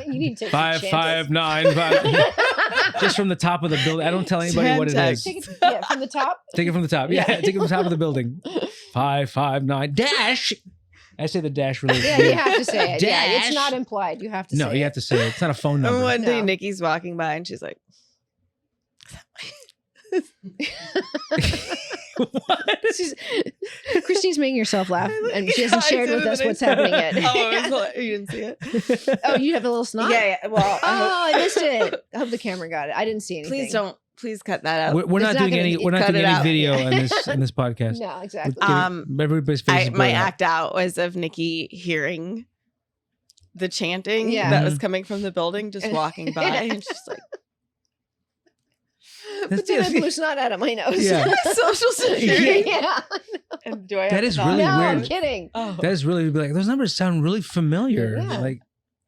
You need to
5595. Just from the top of the building. I don't tell anybody what it is.
Take it, from the top.
Take it from the top. Yeah, take it from the top of the building. 559 dash. I say the dash really.
Yeah, you have to say it. Dash. Yeah, it's not implied. You have to.
No,
say
you have to say it. It's not a phone number.
And one day, Nikki's walking by and she's like.
What? Christine's making herself laugh, and she hasn't shared with us what's happening yet.
You didn't see it?
Oh, you have a little snot?
Yeah. Well,
I missed it. I hope the camera got it. I didn't see anything.
Please cut that out.
We're not doing any video on this podcast.
No, exactly.
Everybody's face.
My act out was of Nikki hearing the chanting that was coming from the building, just walking by, and she's like.
But then I blew snot out of my nose.
Yeah.
Social security.
Yeah.
And do I
that is really
no,
weird.
I'm kidding.
Oh.
That is really like those numbers sound really familiar.
Yeah.
Like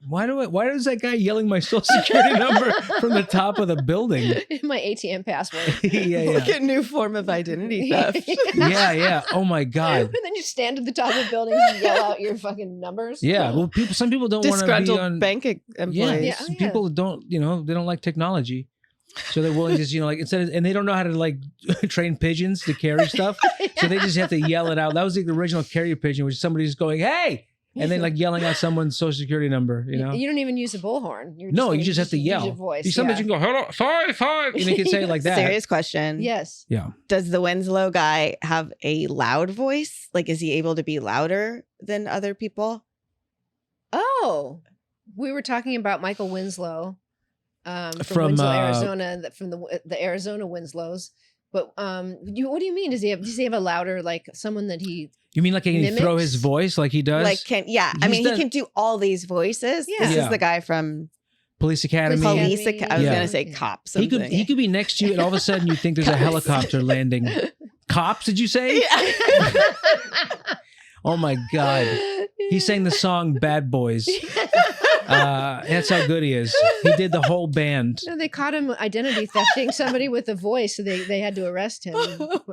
why does that guy yelling my social security number from the top of the building?
My ATM password.
Yeah.
Look at new form of identity theft.
Yeah. Oh my God.
And then you stand at the top of buildings and yell out your fucking numbers.
Yeah. Well, some people don't want to be
disgruntled bank employees.
Yeah. Some people don't, they don't like technology. So they're willing to just, and they don't know how to train pigeons to carry stuff. So they just have to yell it out. That was the original carrier pigeon, which somebody just going, hey, and then yelling out someone's social security number, You don't even use a bullhorn. You just have to yell.
Use your voice.
Sometimes you can go, hello, 5. And they can say it like that.
Serious question.
Yes.
Yeah.
Does the Winslow guy have a loud voice? Like, is he able to be louder than other people?
Oh, we were talking about Michael Winslow. From Winslow, Arizona, from the Arizona Winslows. But what do you mean? Does he have a louder, like someone that he?
You mean like can he throw his voice like he does?
Like he can do all these voices. Yeah. This is the guy from
Police Academy.
I was gonna say cops.
He could be next to you, and all of a sudden you think there's a helicopter landing. Cops? Did you say?
Yeah.
Oh my God! He sang the song "Bad Boys." That's how good he is. He did the whole band.
No, they caught him identity thefting somebody with a voice, so they had to arrest him.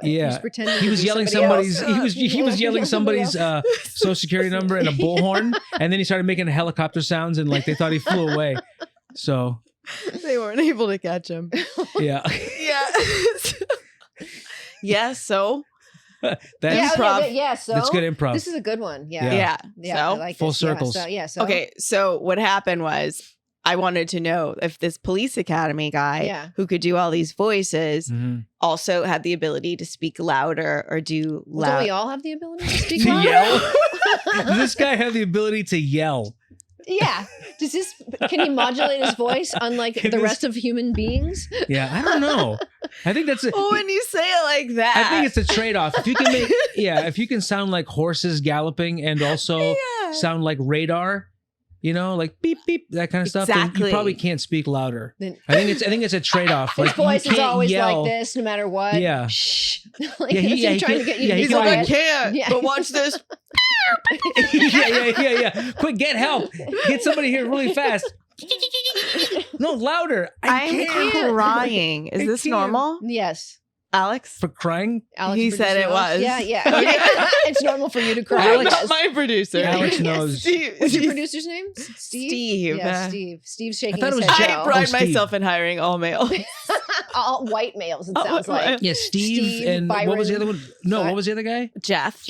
Yeah,
he was yelling somebody's.
He was yelling somebody's social security number in a bullhorn, and then he started making helicopter sounds, and they thought he flew away. So
they weren't able to catch him.
Yeah.
Yeah. Yeah. So.
That's
improv. So
that's good improv.
This is a good one. Yeah.
So
I like
full
this.
circles.
So
okay. So what happened was I wanted to know if this Police Academy guy who could do all these voices also had the ability to speak louder or do loud.
Don't we all have the ability to speak
to
louder?
yell? Does this guy have the ability to yell?
Yeah. Can he modulate his voice unlike the rest of human beings?
Yeah, I don't know. I think that's
when you say it like that.
I think it's a trade-off. If you can if you can sound like horses galloping and also sound like radar, like beep beep, that kind of stuff, then you probably can't speak louder. I think it's a trade-off.
His voice is always like this, no matter what.
Yeah.
Shh.
He's like, I can't. But watch this.
Yeah. Quick, get help. Get somebody here really fast. No, louder.
I'm crying. Is this normal?
Yes.
Alex?
For crying?
Alex
he said it was.
Yeah. It's normal for you to cry.
I'm not my producer.
Alex knows.
What's your producer's name? Steve? Yeah, Steve. Steve's shaking his head.
I pride myself in hiring all males.
All white males, it sounds like.
Yeah, Steve and
Byron.
What was the other one? No, what was the other guy?
Jeff.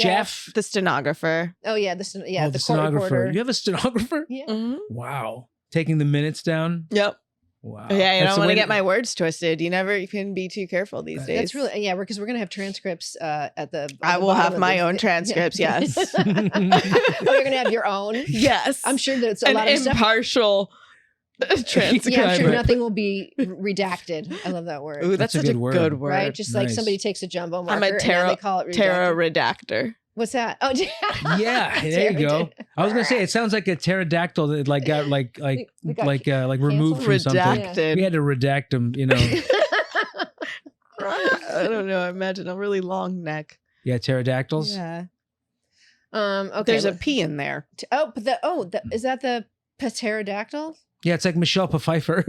The stenographer.
Oh, yeah. The
stenographer. You have a stenographer?
Yeah.
Mm-hmm.
Wow. Taking the minutes down?
Yep.
Wow.
Yeah, you
That's
don't
the
want
way
to get my words twisted. You can be too careful these days.
That's really, yeah, because we're going to have transcripts at the.
I will have my own transcripts, yes.
Oh, you're going to have your own?
Yes.
I'm sure that it's a lot of stuff.
Impartial transcript.
Yeah, I'm sure nothing will be redacted. I love that word.
Ooh, that's such a good word.
Right? Just like
Nice.
somebody takes a jumbo marker
I'm a
and now they call it redacted.
Terra redactor.
What's that? Oh,
Yeah, there you go. I was gonna say it sounds like a pterodactyl that like got like removed from something.
Redacted.
We had to redact them, you know.
I don't know. I imagine a really long neck.
Yeah, pterodactyls.
Yeah.
Okay.
There's a P in there.
Is that the pterodactyl?
Yeah, it's like Michelle Pfeiffer.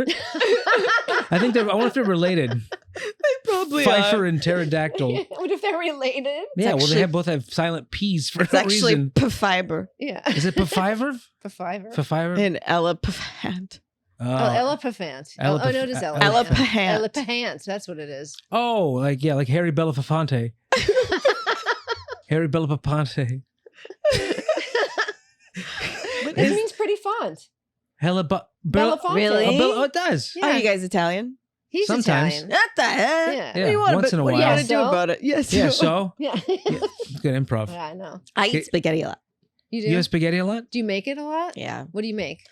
I wonder if they're related.
They probably
Pfeiffer
are.
and pterodactyl.
What if they're related?
Yeah, well, they both have silent P's for
It's
no
actually
reason.
Pfiber
Yeah.
Is it Pfeiffer?
Pfeiffer?
Pfeiffer?
and elephant.
Oh, Elephant. Oh, no, it is Elephant.
Elephant.
Elephant. That's what it is.
Oh, like Harry Belafonte. Harry Belafonte.
It means pretty font.
Belafonte.
Really?
Oh, it does.
Yeah.
Are you guys Italian?
He's
Sometimes.
Italian.
What the heck?
Yeah.
Yeah,
What do you want
once in a
what do you
while.
want to do
So?
about it? Yes.
Yeah, so
Yeah.
it's good improv.
Yeah, I know.
I eat spaghetti a lot.
You do?
You have spaghetti a lot?
Do you make it a lot?
Yeah.
What do you make?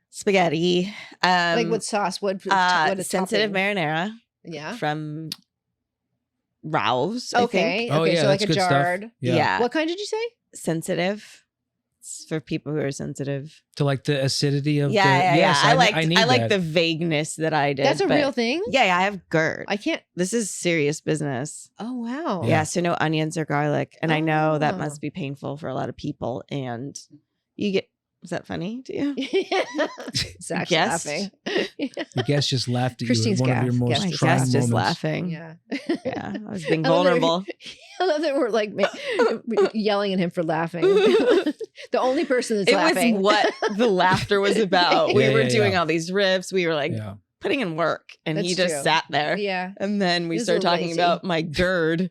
Spaghetti.
Like what sauce? What a
sensitive
topping?
marinara
Yeah.
from Ralph's. I
Okay.
think.
Oh,
Okay.
yeah,
So like
that's
a
good stuff.
jarred.
Yeah.
What kind did you say?
Sensitive. It's for people who are sensitive.
To like the acidity of
Yeah.
the... Yes,
I
need
like
that.
the vagueness that I did.
That's a
but-
real thing?
Yeah, I have GERD.
I can't.
This is serious business.
Oh, wow.
Yeah, so no onions or garlic. And I know that
Oh.
must be painful for a lot of people. And you get, is that funny to you?
Zach's
Guessed.
laughing.
The guest just laughed at
Christine's
you at one of your
gaff.
most
Guest
My
is
trying
guest
moments.
is laughing.
Yeah.
Yeah, I was being
I love that
vulnerable.
I love that we're like yelling at him for laughing. The only person that's
It
laughing.
was what the laughter was about. We
Yeah,
were
yeah,
doing
yeah.
all these riffs. We were like
Yeah.
putting in work, and he
That's
just
true.
sat there.
Yeah.
And then we
He's a
started
little
talking
lazy.
about my GERD,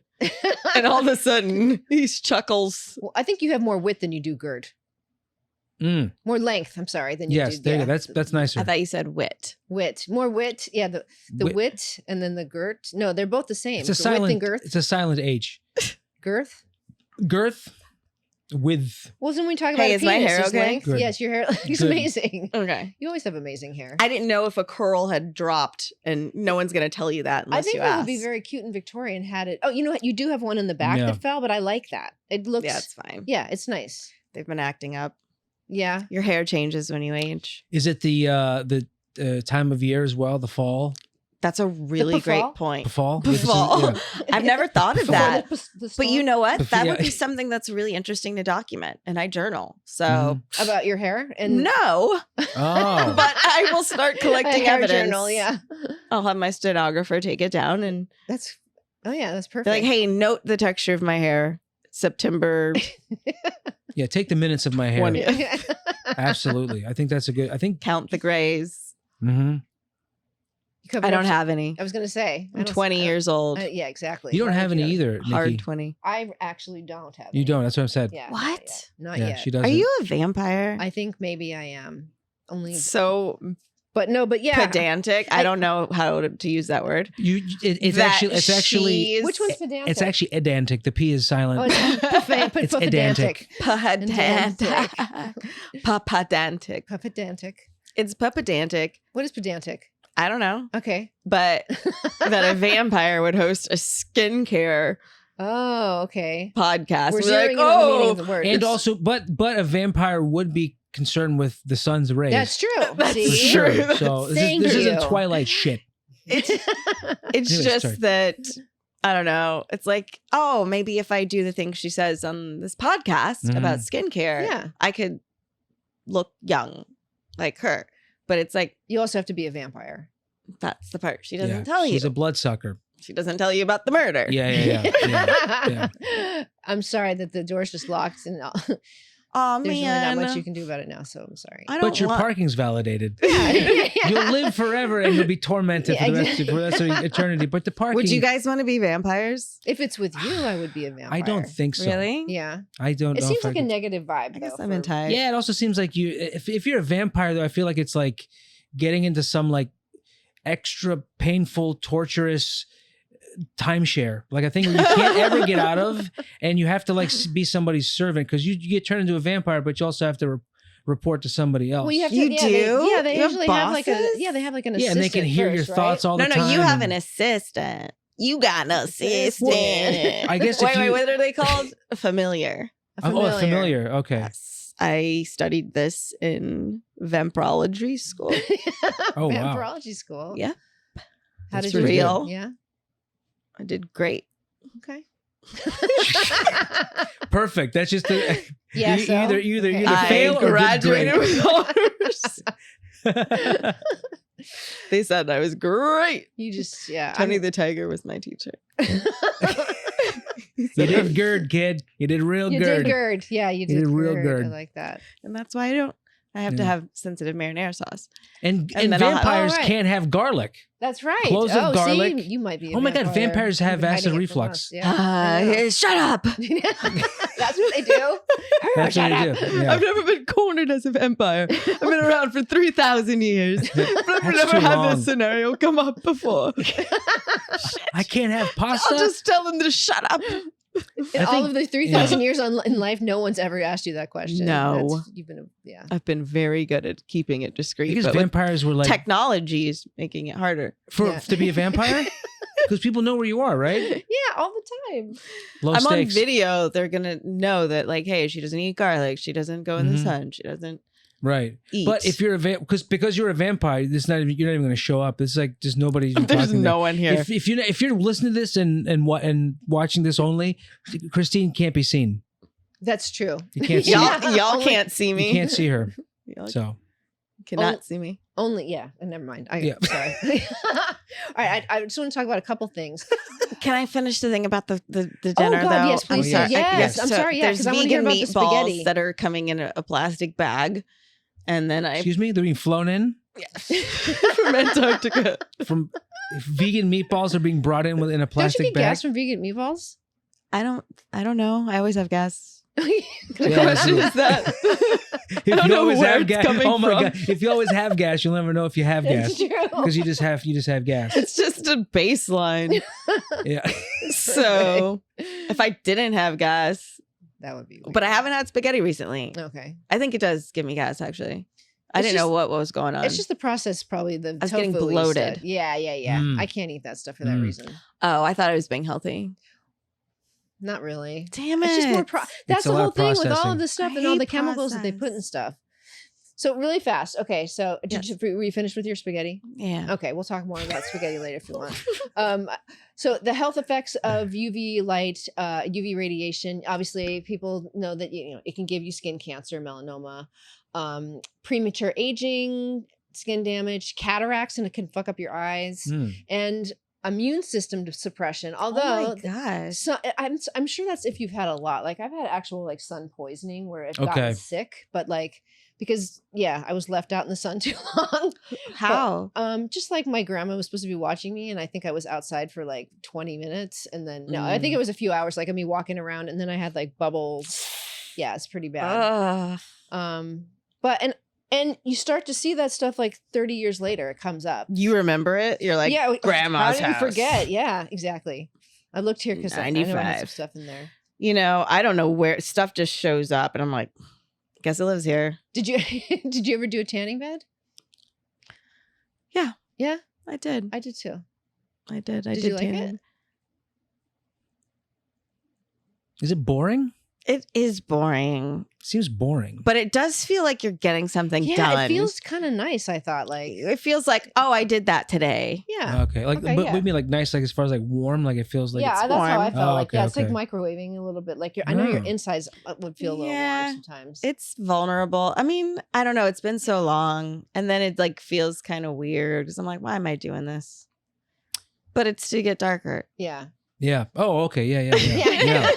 and all of a sudden he chuckles.
Well, I think you have more width than you do gird.
Mm.
More length, I'm sorry, than you
Yes,
do.
there you
yeah.
go. That's nicer.
I thought you said wit.
Wit. More wit. Yeah, the
Wit-
wit and then the girt. No, they're both the same.
It's a
The width and
silent.
girth.
It's a silent H.
Girth.
Girth, width.
Wasn't we talking about
Hey,
a
is my
penis,
hair
just
okay?
length?
Good.
Yes, your hair looks
Good.
amazing.
Okay.
You always have amazing hair.
I didn't know if a curl had dropped, and no one's going to tell you that unless
I think
you
that
ask.
would be very cute and Victorian had it. Oh, you know what? You do have one in the back
Yeah.
that fell, but I like that. It looks.
Yeah, it's fine.
Yeah, it's nice.
They've been acting up.
Yeah.
Your hair changes when you age.
Is it the time of year as well? The fall.
That's a really
fall?
great point.
The fall.
Befall.
Yeah.
I've never thought of
Before
that.
The
But you
storm?
know what? That would
Yeah.
be something that's really interesting to document, and I journal. So
About your hair and
no,
Oh.
but I will start
a
collecting
hair
evidence.
journal. Yeah,
I'll have my stenographer take it down and
that's. Oh yeah, that's perfect.
be like, "Hey, note the texture of my hair. September
Yeah. Take the minutes of my hair.
20th.
Absolutely. I think that's a good. I think.
Count the grays.
Mhm.
I don't have any.
I was gonna say. I
I'm
don't-
20 years old.
Yeah, exactly.
You don't
Why
have
would
any either,
Hard
Nikki.
20.
I actually don't have.
You
any.
don't. That's what I said.
Yeah.
What?
Not
Yeah,
yet.
she doesn't.
Are you a vampire?
I think maybe I am. Only,
So
but no, but yeah.
pedantic. I don't know how to use that word.
It's
That
actually. It's actually.
she's
Which one's pedantic?
It's actually edantic. The P is silent.
Oh, it's
It's
pedantic.
pedantic. Pedantic.
Pedantic.
It's pedantic.
What is pedantic?
I don't know,
Okay.
but that a vampire would host a skincare
Oh, okay.
podcast.
We're
We're
zeroing
like,
in on the meaning
oh,
of the word.
And also, but a vampire would be concerned with the sun's rays.
That's true.
That's
See?
For
true.
sure. So
Thank
this isn't
you.
Twilight shit.
it's
Anyways,
just
sorry.
that I don't know. It's like, oh, maybe if I do the things she says on this podcast
Mhm.
about skincare,
Yeah.
I could look young like her. But it's like,
You also have to be a vampire.
that's the part she doesn't
Yeah,
tell you.
She's a bloodsucker.
She doesn't tell you about the murder.
Yeah.
I'm sorry that the door's just locked and
Oh
there's really
man,
not much you can do about it now. So I'm sorry.
I don't
But your
want-
parking's validated.
Yeah.
You'll live forever and you'll be tormented
Yeah,
for the rest of eternity. But the parking,
Would you guys want to be vampires?
If it's with you, I would be a vampire.
I don't think so.
Really?
Yeah.
I don't
It
know.
seems
if
like
I
a
could-
negative vibe.
I guess
though,
I'm
for-
in tight.
Yeah, it also seems like you. If you're a vampire, though, I feel like it's like getting into some like extra painful, torturous timeshare, like a thing where you can't ever get out of, and you have to like be somebody's servant because you get turned into a vampire, but you also have to report to somebody else.
Well, you have to,
You
yeah,
do?
they
You have
usually have like
bosses?
they have like an
Yeah,
assistant.
and they can hear your
first, right?
thoughts all the time.
No, you have
and-
an assistant. You got an assistant.
I guess if
wait,
you-
what are they called? A familiar.
Oh, a familiar. Okay.
Yes. I studied this in vampirology school.
Oh, wow.
Vampirology school.
Yeah.
How
That's
did you
pretty
do?
good.
Yeah.
I did great.
Okay.
Perfect. That's just the
Yeah.
you
So?
either
Okay.
I
fail or did
graduated
great.
with honors. They said I was great.
You just yeah.
Tony the Tiger was my teacher.
You did good, kid. You did real
You
good.
did good. Yeah, you did,
did real
good. I
good.
like that.
And that's why I have to
Yeah.
have sensitive marinara sauce.
And
And then I'll have-
vampires
Oh, right.
can't have garlic.
That's right.
Cloves of garlic.
See, you might be. A
Oh my God,
vampire.
vampires
You've
have
been
acid
hiding it from
reflux.
us. Yeah. I know.
Shut up.
That's what they do.
That's
Shut
what they
up.
do. Yeah.
I've never been cornered as a vampire. I've been around for 3,000 years. But I've
That's
never
too
had
long.
this scenario come up before.
I can't have pasta.
I'll just tell them to shut up.
In
I
all
think-
of the 3,000 years in life, no one's ever asked you that question.
No.
You've been, yeah.
I've been very good at keeping it discreet.
Because
But with
vampires were like
technology is making it harder.
Yeah.
to be a vampire. Because people know where you are, right?
Yeah, all the time.
Low
I'm
stakes.
on video. They're going to know that, like, hey, she doesn't eat garlic. She doesn't go in the
Mhm.
sun. She doesn't
Right.
eat.
But if you're a because you're a vampire, this not even, you're not even going to show up. It's like just nobody.
there's
talking
no
to.
one here.
If you're listening to this and watching this only, Christine can't be seen.
That's true.
You can't see.
Yeah.
Y'all
Only-
can't see me.
You can't see her.
Y'all
So
cannot
Oh.
see me.
Only, yeah. Never mind.
Yeah.
Sorry. All right. I just want to talk about a couple things.
Can I finish the thing about the dinner
Oh, God,
though?
yes,
I'm
please.
do.
sorry.
Yes, I'm sorry, yeah,
There's
'cause I wanna hear
vegan
about the
meatballs
spaghetti.
that are coming in a plastic bag, and then I
excuse me, they're being flown in
from Antarctica.
from vegan meatballs are being brought in within a
Don't you
plastic
get
bag.
gas from vegan meatballs?
I don't know. I always have gas.
That's
The
Yeah,
question
that's
is that
If
I don't
you
know
always
where
have
it's
gas,
coming
oh my
from.
God! If you always have gas, you'll never know if you have gas
true.
because you just have gas.
it's just a baseline.
Yeah.
So if I didn't have gas,
That would be weird.
but I haven't had spaghetti recently.
Okay.
I think it does give me gas. Actually, I
It's
didn't know
just-
what was going on.
It's just the process, probably the
was getting
tofu-y
bloated.
stuff. Yeah.
Mm.
I can't eat that stuff for that
Mm.
reason.
oh, I thought I was being healthy.
Not really.
Damn it!
It's just more. That's
a
the
lot
whole
of
thing with all
processing.
of the stuff
I
and all the
hate
chemicals that they put in
processed.
stuff. So really fast. Okay. So
Yes.
were you finished with your spaghetti?
Yeah.
Okay, we'll talk more about spaghetti later if you want. So the health effects of UV light, UV radiation. Obviously, people know that it can give you skin cancer, melanoma, premature aging, skin damage, cataracts, and it can fuck up your eyes,
Mm.
and immune system suppression.
Oh
Although,
my gosh.
so I'm sure that's if you've had a lot. Like I've had actual like sun poisoning where I've
Okay.
gotten sick, but like because I was left out in the sun too long.
How?
Just like my grandma was supposed to be watching me, and I think I was outside for like 20 minutes, and then I think it was a few hours, like of me walking around, and then I had like bubbles. Yeah, it's pretty bad.
Ugh.
But and you start to see that stuff like 30 years later, it comes up.
You remember it? You're like,
yeah,
grandma's
how do you
house.
forget? Yeah, exactly. I looked here because I know I had some
95.
stuff in there.
I don't know where stuff just shows up, and I'm like, guess it lives here.
Did you did you ever do a tanning bed?
Yeah.
Yeah,
I did.
I did too.
I did. I
Did
did.
you like it?
tanning.
Is it boring?
It is boring,
Seems boring.
but it does feel like you're getting something
Yeah,
done.
it feels kind of nice. I thought like
It feels like, oh, I did that today.
yeah.
Okay, like,
Okay,
but
yeah.
we mean like nice, like as far as like warm, like it feels like
Yeah,
it's
that's how I
warm.
felt.
Oh,
like,
okay,
yeah, it's like
okay.
microwaving a little bit. Like I know your
Oh.
insides would feel a little
Yeah.
warm sometimes.
It's vulnerable. I mean, I don't know. It's been so long, and then it like feels kind of weird because I'm like, why am I doing this? But it's to get darker.
yeah.
yeah. Oh, okay, yeah. Yeah.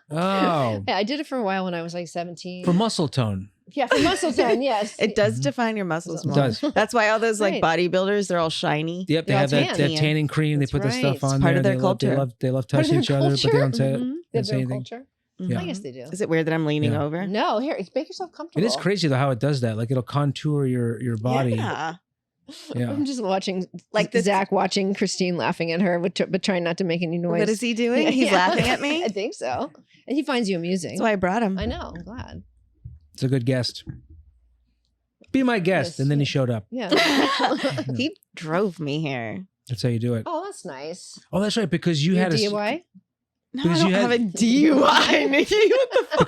Oh,
Yeah, I did it for a while when I was like 17.
for muscle tone.
Yeah, for muscle tone. Yes,
It does
Mhm.
define your muscles
It
more.
does.
That's why all those like
Right.
bodybuilders, they're all shiny.
Yep, they
They're
have
all
that
tan.
tanning cream.
That's
they put the
right.
stuff
It's
on
part
there.
of their
they
culture.
They love
Part of
touching
their
each other, but they don't say it.
Mhm. They
don't
have
say
their own
anything.
culture.
Yeah.
I guess they do.
Is it weird that I'm leaning
Yeah.
over?
No, here, make yourself comfortable.
It is crazy though how it does that. Like it'll contour your body.
Yeah.
Yeah.
I'm just watching,
Like this-
Zach watching Christine laughing at her, but trying not to make any noise.
What is he doing? He's laughing at me?
I think so. And he finds you amusing.
That's why I brought him.
I know. I'm glad.
It's a good guest. Be my guest.
Yes,
And then he
yeah.
showed up.
Yeah.
He drove me here.
That's how you do it.
Oh, that's nice.
Oh, that's right. Because you
Your
had a
DUI?
No,
Because
I don't
you
have a
had-
DUI, Nikki. What the fuck?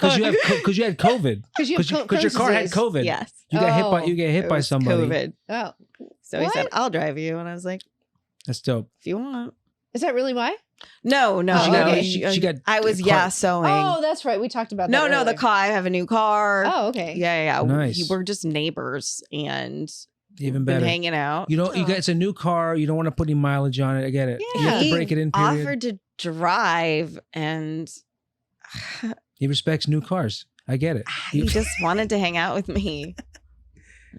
because you had COVID.
Because
Because your car had COVID.
Yes.
You got
Oh.
hit
It
by
was
somebody.
COVID.
Oh.
So he said,
What?
I'll drive you. And I was like,
That's dope.
if you want.
Is that really why?
No.
She
got-
okay.
she got
I was,
car-
sewing.
Oh, that's right. We talked about that.
no, the
earlier.
car. I have a new car.
Oh, okay.
Yeah.
Nice.
We're just neighbors and
Even
been
better.
hanging out.
You know, you
Oh.
got it's a new car. You don't want to put any mileage on it. I get it. You have to
He
break it in. Period.
offered to drive and
He respects new cars. I get it.
he just wanted to hang out with me.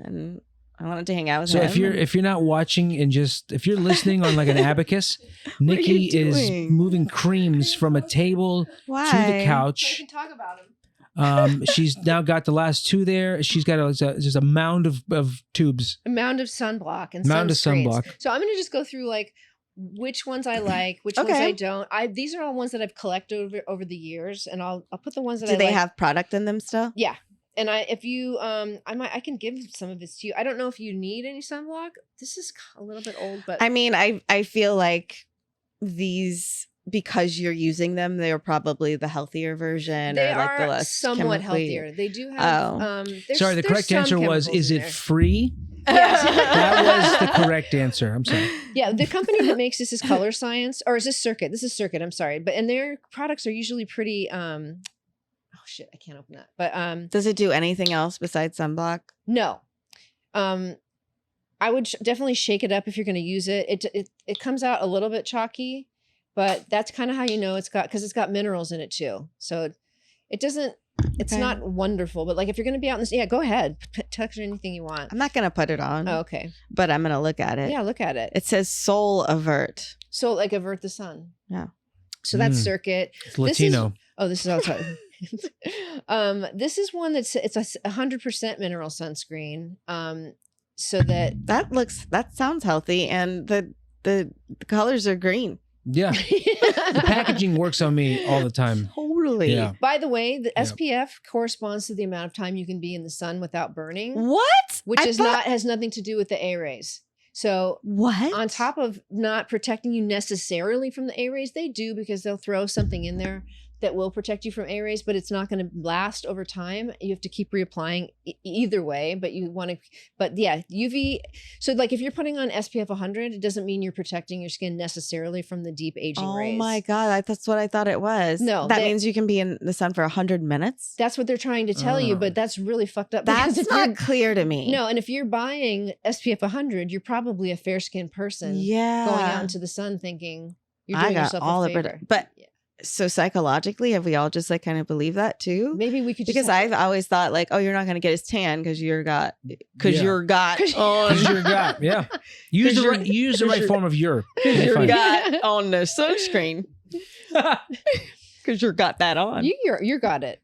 And I wanted to hang out with
So
him.
if you're not watching and just if you're listening on like an abacus,
What are
Nikki
you
is
doing?
moving creams from a table
Why?
to the
So I
couch.
can talk about him.
She's now got the last two there. She's got just a mound of tubes.
A mound of sunblock and
Mound of
sunscreens.
sunblock.
So I'm going to just go through like which ones I like, which ones
Okay.
I don't. These are all ones that I've collected over the years, and I'll put the ones that
Do
I
they
like.
have product in them still?
Yeah. And if you I can give some of this to you. I don't know if you need any sunblock. This is a little bit old, but
I mean, I feel like these, because you're using them, they're probably the healthier version
they
or like the
are
less
somewhat
chemically-
healthier. They do have
Oh.
Sorry, the correct answer was: is it
Yes.
free? That was the correct answer. I'm sorry.
Yeah, the company that makes this is Color Science, or is this Circuit? This is Circuit. I'm sorry, but and their products are usually pretty. Oh shit, I can't open that. But
Does it do anything else besides sunblock?
no, I would definitely shake it up if you're going to use it. It comes out a little bit chalky, but that's kind of how you know it's got minerals in it too. So it doesn't. It's
Okay.
not wonderful, but like if you're going to be out in this, yeah, go ahead, touch anything you want.
I'm not gonna put it on,
Oh, okay,
but I'm gonna look at it.
yeah, look at it.
It says Soul Avert.
So like avert the sun.
Yeah.
So that's
Mm.
Circuit.
It's Latino.
Oh, this is outside. This is one it's a 100% mineral sunscreen. So that
That sounds healthy, and the colors are green.
Yeah, the packaging works on me all the time.
Totally.
Yeah.
By the way, the
Yep.
SPF corresponds to the amount of time you can be in the sun without burning,
What?
which
I
is
thought-
has nothing to do with the A rays. So
What?
on top of not protecting you necessarily from the A rays, they do because they'll throw something in there that will protect you from A rays, but it's not going to last over time. You have to keep reapplying either way, but you want to, but yeah, UV. So like if you're putting on SPF 100, it doesn't mean you're protecting your skin necessarily from the deep aging
Oh
rays.
my god, that's what I thought it was.
No,
that
they-
means you can be in the sun for 100 minutes.
That's what they're trying to tell you, but that's really fucked up. because
That's
if you're-
not clear to me.
No, and if you're buying SPF 100, you're probably a fair-skinned person
Yeah.
going out into the sun thinking you're
I
doing
got
yourself
all
a
the
favor.
but
Yeah.
so psychologically, have we all just like kind of believe that too?
Maybe we could just
Because
have-
I've always thought like, oh, you're not going to get as tan because you're got
Yeah.
on
Because you're got, yeah. Use the right, use the right form of your.
you're got on the sunscreen because you're got that on.
you got it.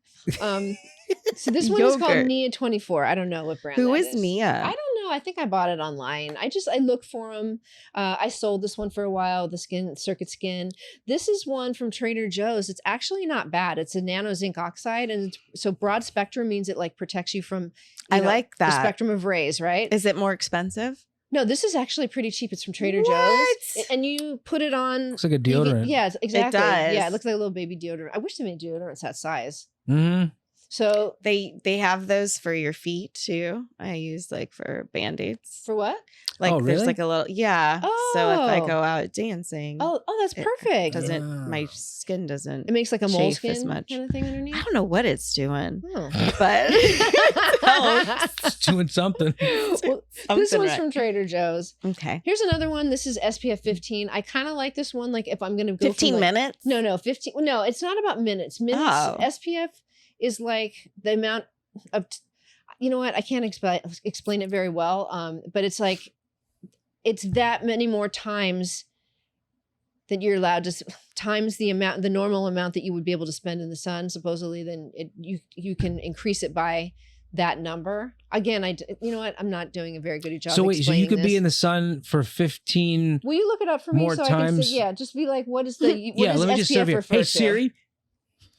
So this one is called
Yogurt.
Nia 24. I don't know what brand.
Who
that
is Nia?
I don't know. I think I bought it online. I look for them. I sold this one for a while. The Circuit Skin. This is one from Trader Joe's. It's actually not bad. It's a nano zinc oxide, and so broad spectrum means it like protects you from.
I like
the
that.
spectrum of rays. Right?
Is it more expensive?
No, this is actually pretty cheap. It's from Trader
What?
Joe's, and you put it on.
Looks like a deodorant.
Yeah, exactly.
does.
Yeah, it looks like a little baby deodorant. I wish they made deodorants that size.
Mm-hmm.
So
They have those for your feet too. I use like for band-aids.
for what?
Like
Oh,
there's
really?
like a little So if I
Oh.
go out dancing,
Oh, that's
it
perfect.
doesn't my
Wow.
skin doesn't
It makes like a
chafe
moleskin
as much.
kind of thing underneath.
I don't know what it's doing.
Oh.
But
It's doing something.
Well, this
Something
one's
right.
from Trader Joe's.
Okay.
Here's another one. This is SPF 15. I kind of like this one. Like if I'm going to go
15
from, like-
minutes?
No, 15. No, it's not about minutes. Minutes.
Oh.
SPF is like the amount of, you know what? I can't explain it very well. But it's like, it's that many more times that you're allowed to times the normal amount that you would be able to spend in the sun, supposedly, then you can increase it by that number. Again, you know what? I'm not doing a very good job.
So wait, so you could
this.
be in the sun for 15.
Will you look it up for me
more
so I
times?
can say, yeah, just be like, what is the
Yeah, let me
SPF
just serve you.
refer
Hey
to?
Siri.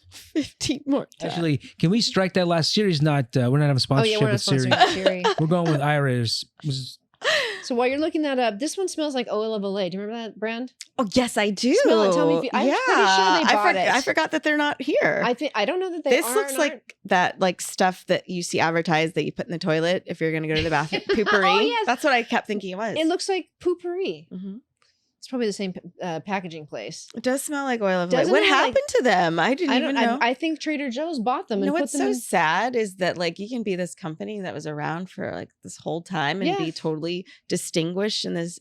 15 more times.
Actually, can we strike that last Siri's not? We're not having a
Oh
sponsorship
yeah, we're not
with Siri.
sponsoring Siri.
We're going with Iris.
So while you're looking that up, this one smells like oil of Olay. Do you remember that brand?
Oh, yes, I do.
Smell it. Tell me if you, I'm pretty sure they bought it.
I forgot that they're not here.
I don't know that they
This
are
looks like that like stuff that you see advertised that you put in the toilet if you're going to go to the bathroom. Poopery.
Oh, yes.
That's what I kept thinking it was.
It looks like poopery.
Mhm.
It's probably the same packaging place.
It does smell like oil of
Doesn't
Olay. What
it,
happened to them? I didn't even know.
I think Trader Joe's bought them.
You know
and
what's
put them
so sad is that like you can be this company that was around for like this whole time and be totally distinguished in this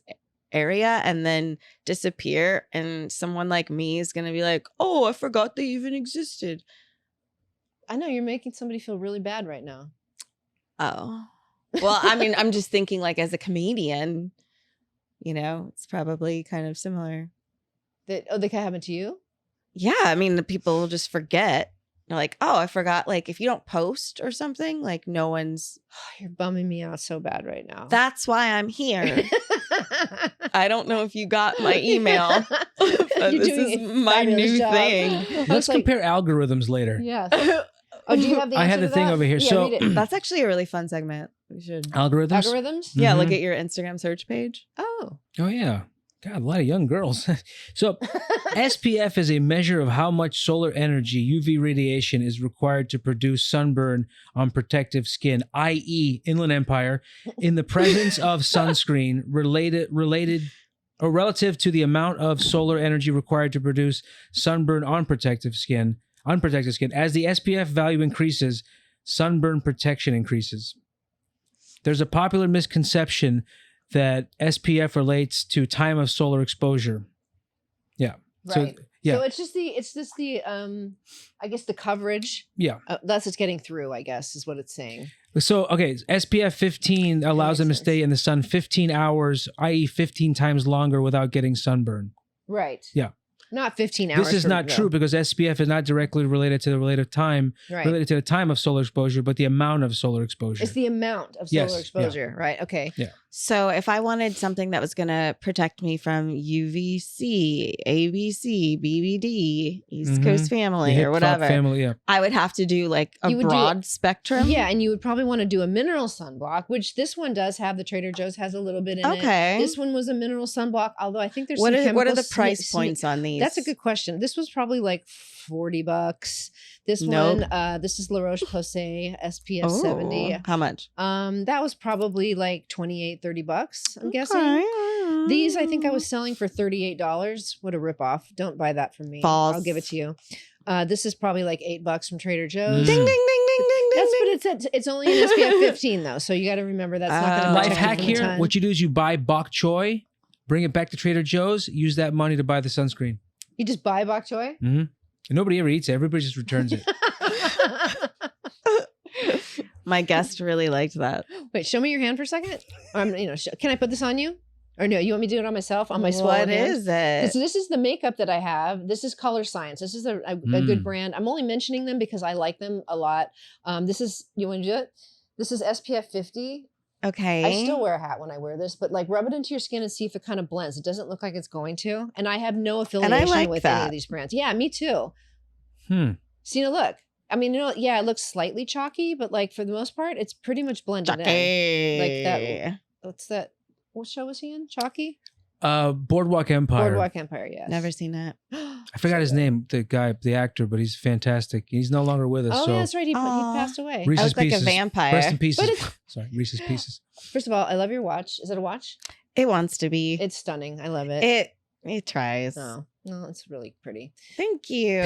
area and then disappear, and someone like me is gonna be like, oh, I forgot they even existed.
I know you're making somebody feel really bad right now.
Oh, well, I mean, I'm just thinking like as a comedian, you know, it's probably kind of similar.
That could happen to you?
Yeah, I mean, the people will just forget. They're like, oh, I forgot. Like, if you don't post or something, like, no one's.
You're bumming me out so bad right now.
That's why I'm here. I don't know if you got my email. But this is my new thing.
Let's compare algorithms later.
Yes. Oh, do you have the answer
I had the
to
thing
that?
over here.
Yeah,
So
that's actually a really fun segment. We should.
Algorithms?
Yeah,
Mm-hmm.
look at your Instagram search page.
Oh,
yeah. God, a lot of young girls. So SPF is a measure of how much solar energy, UV radiation, is required to produce sunburn on protective skin, i.e. Inland Empire, in the presence of sunscreen related or relative to the amount of solar energy required to produce sunburn on unprotected skin. As the SPF value increases, sunburn protection increases. There's a popular misconception that SPF relates to time of solar exposure. Yeah.
right.
So, yeah.
So it's just the I guess the coverage.
Yeah.
That's it's getting through, I guess, is what it's saying.
So, okay, SPF 15 allows them to stay in the sun 15 hours, i.e. 15 times longer without getting sunburn.
Right.
Yeah.
Not 15 hours.
This is not true because SPF is not directly related to the related to the time of solar exposure, but the amount of solar exposure.
It's the amount of solar exposure, right? Okay.
Yeah.
So if I wanted something that was going to protect me from UVC, ABC, BBD, East Coast Family, or whatever,
family,
I would have to do like a broad spectrum.
Yeah, and you would probably want to do a mineral sunblock, which this one does have. The Trader Joe's has a little bit in it.
Okay.
This one was a mineral sunblock, although I think there's
what
some
are the price points on these?
That's a good question. This was probably like $40. This
Nope.
one, this is La Roche-Posay SPF 70.
How much?
That was probably like $28-$30, I'm guessing. These I think I was selling for $38. What a ripoff. Don't buy that from me.
False.
I'll give it to you. This is probably like $8 from Trader Joe's.
Ding, ding, ding, ding, ding,
That's
ding.
but it's only an SPF 15 though, so you got to remember that's not going to
Life hack here, what you do is you buy bok choy, bring it back to Trader Joe's, use that money to buy the sunscreen.
You just buy bok choy?
Mm-hmm. And nobody ever eats it. Everybody just returns it.
My guest really liked that.
Wait, show me your hand for a second. Can I put this on you? Or no, you want me to do it on myself, on my swollen
What
hand?
is it?
So this is the makeup that I have. This is Color Science. This is a good brand. I'm only mentioning them because I like them a lot. You want to do it? This is SPF 50.
Okay.
I still wear a hat when I wear this, but like rub it into your skin and see if it kind of blends. It doesn't look like it's going to. And I have no affiliation with any of these brands. Yeah, me too. See, look. I mean, it looks slightly chalky, but like for the most part, it's pretty much blended in. Like that. What's that? What show was he in? Chalky?
Boardwalk Empire.
Boardwalk Empire, yes.
Never seen it.
I forgot his name, the actor, but he's fantastic. He's no longer with us.
Oh,
so.
yeah, that's right. He passed away.
I look like a vampire.
Rest in pieces. Sorry, Reese's Pieces.
First of all, I love your watch. Is it a watch?
It wants to be.
It's stunning. I love it.
It tries.
No, it's really pretty.
Thank you.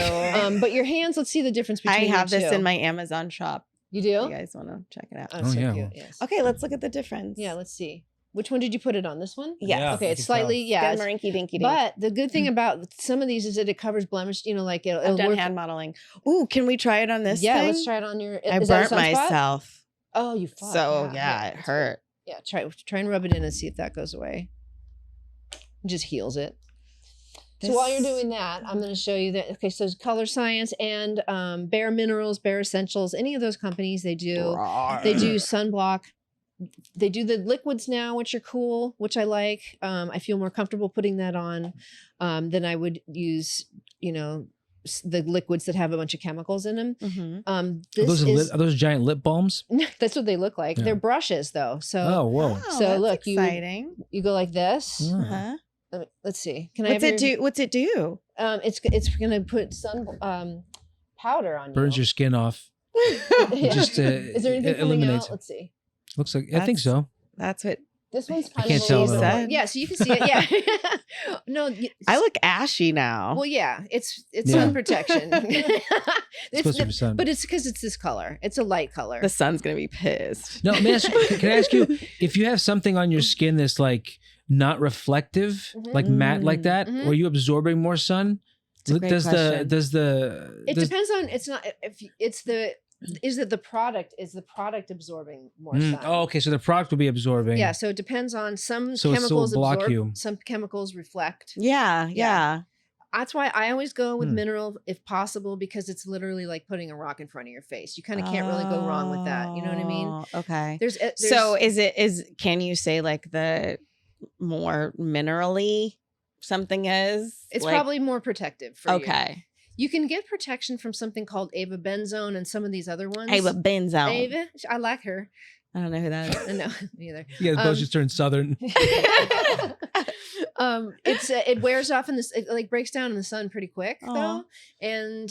But your hands, let's see the difference between
I have
the two.
this in my Amazon shop.
You do?
You guys want to check it out?
Oh, so
yeah.
cute. Yes.
Okay, let's look at the difference.
Yeah, let's see. Which one did you put it on? This one?
Yes.
Yeah,
okay,
I
it's
can
slightly, yeah.
Rinky dinky dink.
But the good thing about some of these is that it covers blemish, like it'll
I've done
work.
hand modeling. Ooh, can we try it on this
Yeah,
thing?
let's try it on your.
I
is that a
burnt
sunspot?
myself.
Oh, you fought.
So yeah, it
that's
hurt.
good. Yeah, try and rub it in and see if that goes away. It just heals it. So while you're doing that, I'm going to show you that. Okay, so Color Science and Bare Minerals, Bare Essentials, any of those companies, they do sunblock. They do the liquids now, which are cool, which I like. I feel more comfortable putting that on than I would use, the liquids that have a bunch of chemicals in them.
Are those giant lip balms?
That's what they look like. Yeah. They're brushes though. So
whoa.
So look,
exciting.
You go like this.
Uh-huh.
Let's see.
What's it do? What's it do?
It's gonna put sun powder on you.
Burns your skin off.
Just is there anything coming out? Let's see.
Looks like I think so.
That's what.
This one's
kind of tell
yeah, so you can see it. Yeah. No,
I look ashy now.
Well, yeah, it's sun protection.
It's supposed to be sun.
But it's because it's this color. It's a light color.
The sun's gonna be pissed.
No, can I ask you if you have something on your skin that's like not reflective, like matte like that, or are you absorbing more sun?
Does
the
It depends on. It's not if it's the. Is that the product absorbing more sun?
Oh, okay. So the product will be absorbing.
Yeah. So it depends on some
so
chemicals
block
absorb,
you.
some chemicals reflect.
Yeah.
That's why I always go with mineral if possible, because it's literally like putting a rock in front of your face. You kind of can't really go wrong with that. You know what I mean?
Okay.
There's
so can you say like the more minerally something is?
It's
like,
probably more protective for you.
Okay.
You can get protection from something called avobenzone and some of these other ones.
Avobenzone.
Ava, I like her.
I don't know who that is.
No, me either.
Yeah, both just turned southern.
It wears off it like breaks down in the sun pretty quick though, and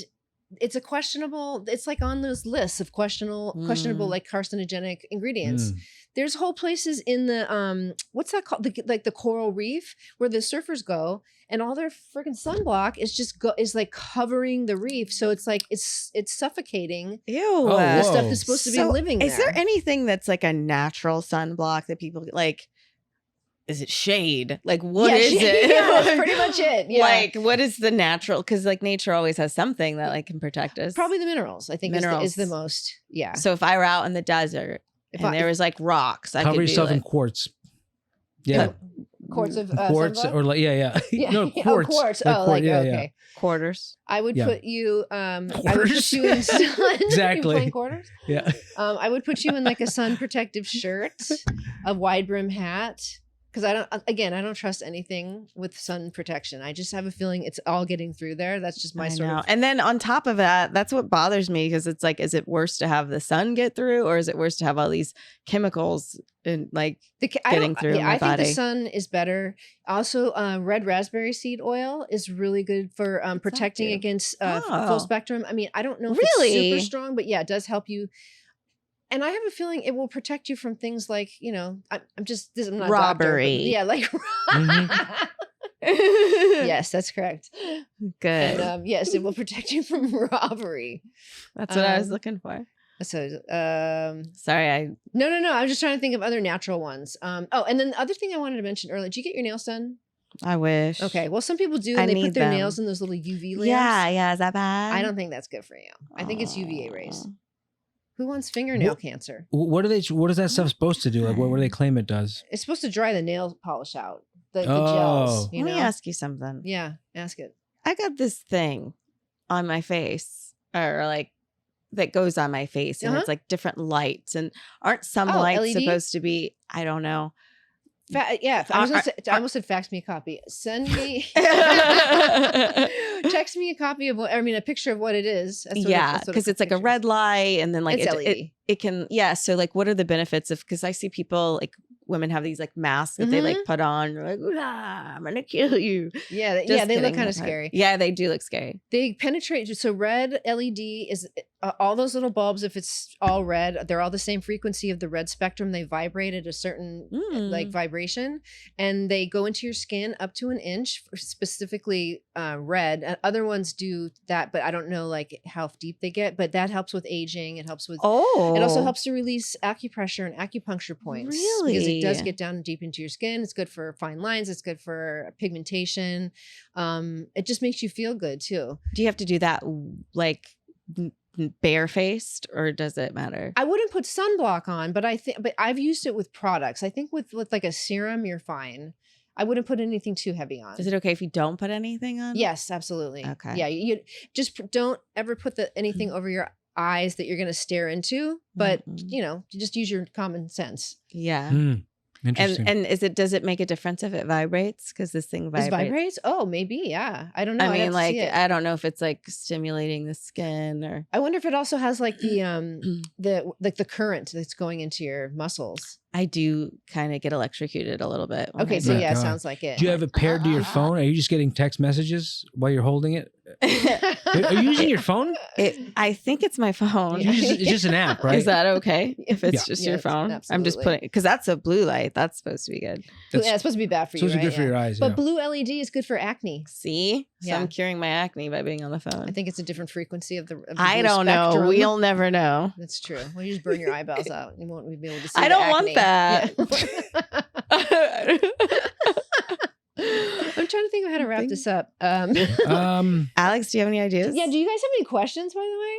it's a questionable. It's like on those lists of questionable like carcinogenic ingredients. There's whole places in the what's that called? The coral reef where the surfers go, and all their freaking sunblock is like covering the reef, so it's like it's suffocating.
Ew,
the stuff that's supposed to be living there.
Is there anything that's like a natural sunblock that people like? Is it shade? Like what is it?
Yeah, that's pretty much it. Yeah.
Like what is the natural? Because like nature always has something that like can protect us.
Probably the minerals. I think is the most. Yeah.
So if I were out in the desert and there was like rocks, I could
cover yourself in quartz. Yeah.
Quarts of
quartz
sunblock?
or like no quartz.
Quartz.
Like
okay.
Quarters.
I would put you I would put you in sun.
Exactly.
Playing quarters?
Yeah.
I would put you in like a sun protective shirt, a wide brim hat. Because I don't trust anything with sun protection. I just have a feeling it's all getting through there. That's just my sort of.
And then on top of that, that's what bothers me, because it's like, is it worse to have the sun get through, or is it worse to have all these chemicals and like getting through my body?
I think the sun is better. Also, red raspberry seed oil is really good for protecting against full spectrum. I mean, I don't know if it's super strong, but yeah, it does help you. And I have a feeling it will protect you from things like, I'm not
robbery.
A doctor, but yes, that's correct.
Good.
And, yes, it will protect you from robbery.
That's what I was looking for.
So,
sorry,
No. I was just trying to think of other natural ones. And then the other thing I wanted to mention earlier, did you get your nails done?
I wish.
Okay. Well, some people do, and they put their nails in those little UV lamps.
Yeah. Is that bad?
I don't think that's good for you. I think it's UVA rays. Who wants fingernail cancer?
What is that stuff supposed to do? Like, what do they claim it does?
It's supposed to dry the nail polish out. The gels.
Let me ask you something.
Yeah, ask it.
I got this thing on my face, or like that goes on my face, and it's like different lights. And aren't some lights LED? Supposed to be? I don't know.
I almost said fax me a copy. Send me, text me a copy of a picture of what it is.
Because it's like a red light, and then like
it's LED.
It can, So like, what are the benefits of? Because I see people like women have these like masks that they like put on. They're like, I'm gonna kill you.
Yeah, they look kind of scary.
Yeah, they do look scary.
They penetrate. So red LED is all those little bulbs. If it's all red, they're all the same frequency of the red spectrum. They vibrate at a certain like vibration, and they go into your skin up to 1 inch. Specifically, red. Other ones do that, but I don't know like how deep they get. But that helps with aging. It helps with. It also helps to release acupressure and acupuncture points.
Really?
Because it does get down deep into your skin. It's good for fine lines. It's good for pigmentation. It just makes you feel good too.
Do you have to do that like barefaced, or does it matter?
I wouldn't put sunblock on, but I've used it with products. I think with like a serum, you're fine. I wouldn't put anything too heavy on.
Is it okay if you don't put anything on?
Yes, absolutely.
Okay.
Yeah, you just don't ever put anything over your eyes that you're going to stare into, but you know, just use your common sense.
Yeah.
Interesting.
And does it make a difference if it vibrates? Because this thing vibrates.
It vibrates? Oh, maybe. Yeah. I don't know.
I mean, like, I don't know if it's like stimulating the skin or.
I wonder if it also has like the current that's going into your muscles.
I do kind of get electrocuted a little bit.
Okay, so yeah, it sounds like it.
Do you have it paired to your phone? Are you just getting text messages while you're holding it? Are you using your phone?
I think it's my phone.
It's just an app, right?
Is that okay if it's just your phone?
Absolutely.
I'm just putting, because that's a blue light. That's supposed to be good.
Yeah, it's supposed to be bad for you.
Supposed to be good for your eyes.
But blue LED is good for acne.
See? So I'm curing my acne by being on the phone.
I think it's a different frequency of the
I don't know. We'll never know.
That's true. Well, you just burn your eyeballs out. You won't be able to see.
I don't want that.
I'm trying to think of how to wrap this up.
Alex, do you have any ideas?
Yeah. Do you guys have any questions, by the way?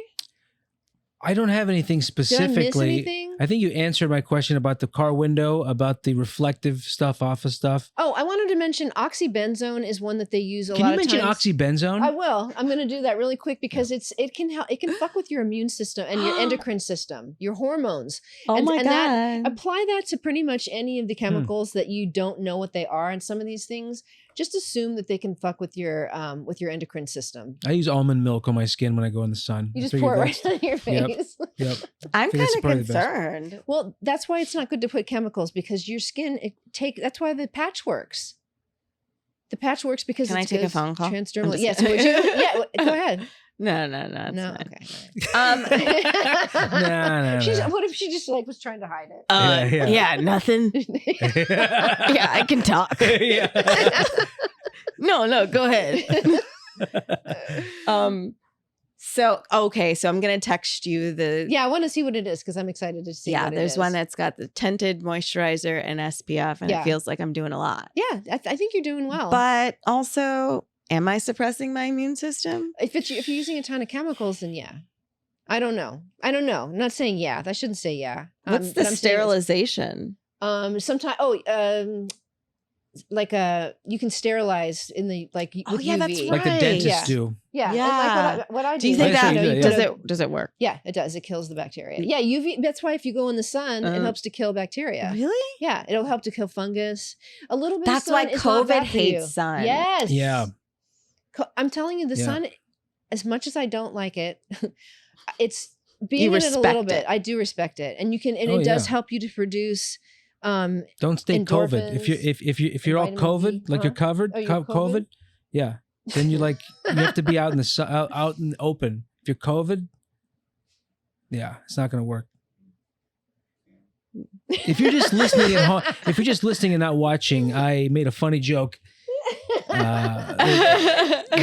I don't have anything specifically.
Did I miss anything?
I think you answered my question about the car window, about the reflective stuff off of stuff.
Oh, I wanted to mention oxybenzone is one that they use a lot of times.
Can you mention oxybenzone?
I will. I'm going to do that really quick because it can fuck with your immune system and your endocrine system, your hormones.
Oh my God.
Apply that to pretty much any of the chemicals that you don't know what they are, and some of these things. Just assume that they can fuck with your endocrine system.
I use almond milk on my skin when I go in the sun.
You just pour it right on your face.
Yep.
I'm kind of concerned.
Well, that's why it's not good to put chemicals, because your skin that's why the patch works. The patch works because
Can I take a phone call?
Transdermal. Yes. Yeah. Go ahead.
No.
No.
Okay.
No.
What if she just like was trying to hide it?
Yeah, nothing. Yeah, I can talk. No, go ahead. So I'm gonna text you the.
Yeah, I want to see what it is because I'm excited to see.
Yeah, there's one that's got the tinted moisturizer and SPF, and it feels like I'm doing a lot.
Yeah, I think you're doing well.
But also, am I suppressing my immune system?
If you're using a ton of chemicals, then yeah. I don't know. I'm not saying yeah. I shouldn't say yeah.
What's the sterilization?
Sometimes like you can sterilize in the with UV.
That's right.
Like the dentists do.
Yeah. And like what I do.
Do you think that does it work?
Yeah, it does. It kills the bacteria. Yeah, UV. That's why if you go in the sun, it helps to kill bacteria.
Really?
Yeah, it'll help to kill fungus. A little bit.
That's
of sun
why
is not
COVID
bad for you.
hates sun.
Yes.
Yeah.
I'm telling you, the sun. As much as I don't like it, it's being
you
in it a little bit.
It.
I do respect it, and it does help you to produce.
Don't stay COVID. If you're all COVID, like you're covered, COVID, yeah. Then you have to be out in the sun, out in the open. If you're COVID, yeah, it's not going to work. If you're just listening at home, if you're just listening and not watching, I made a funny joke.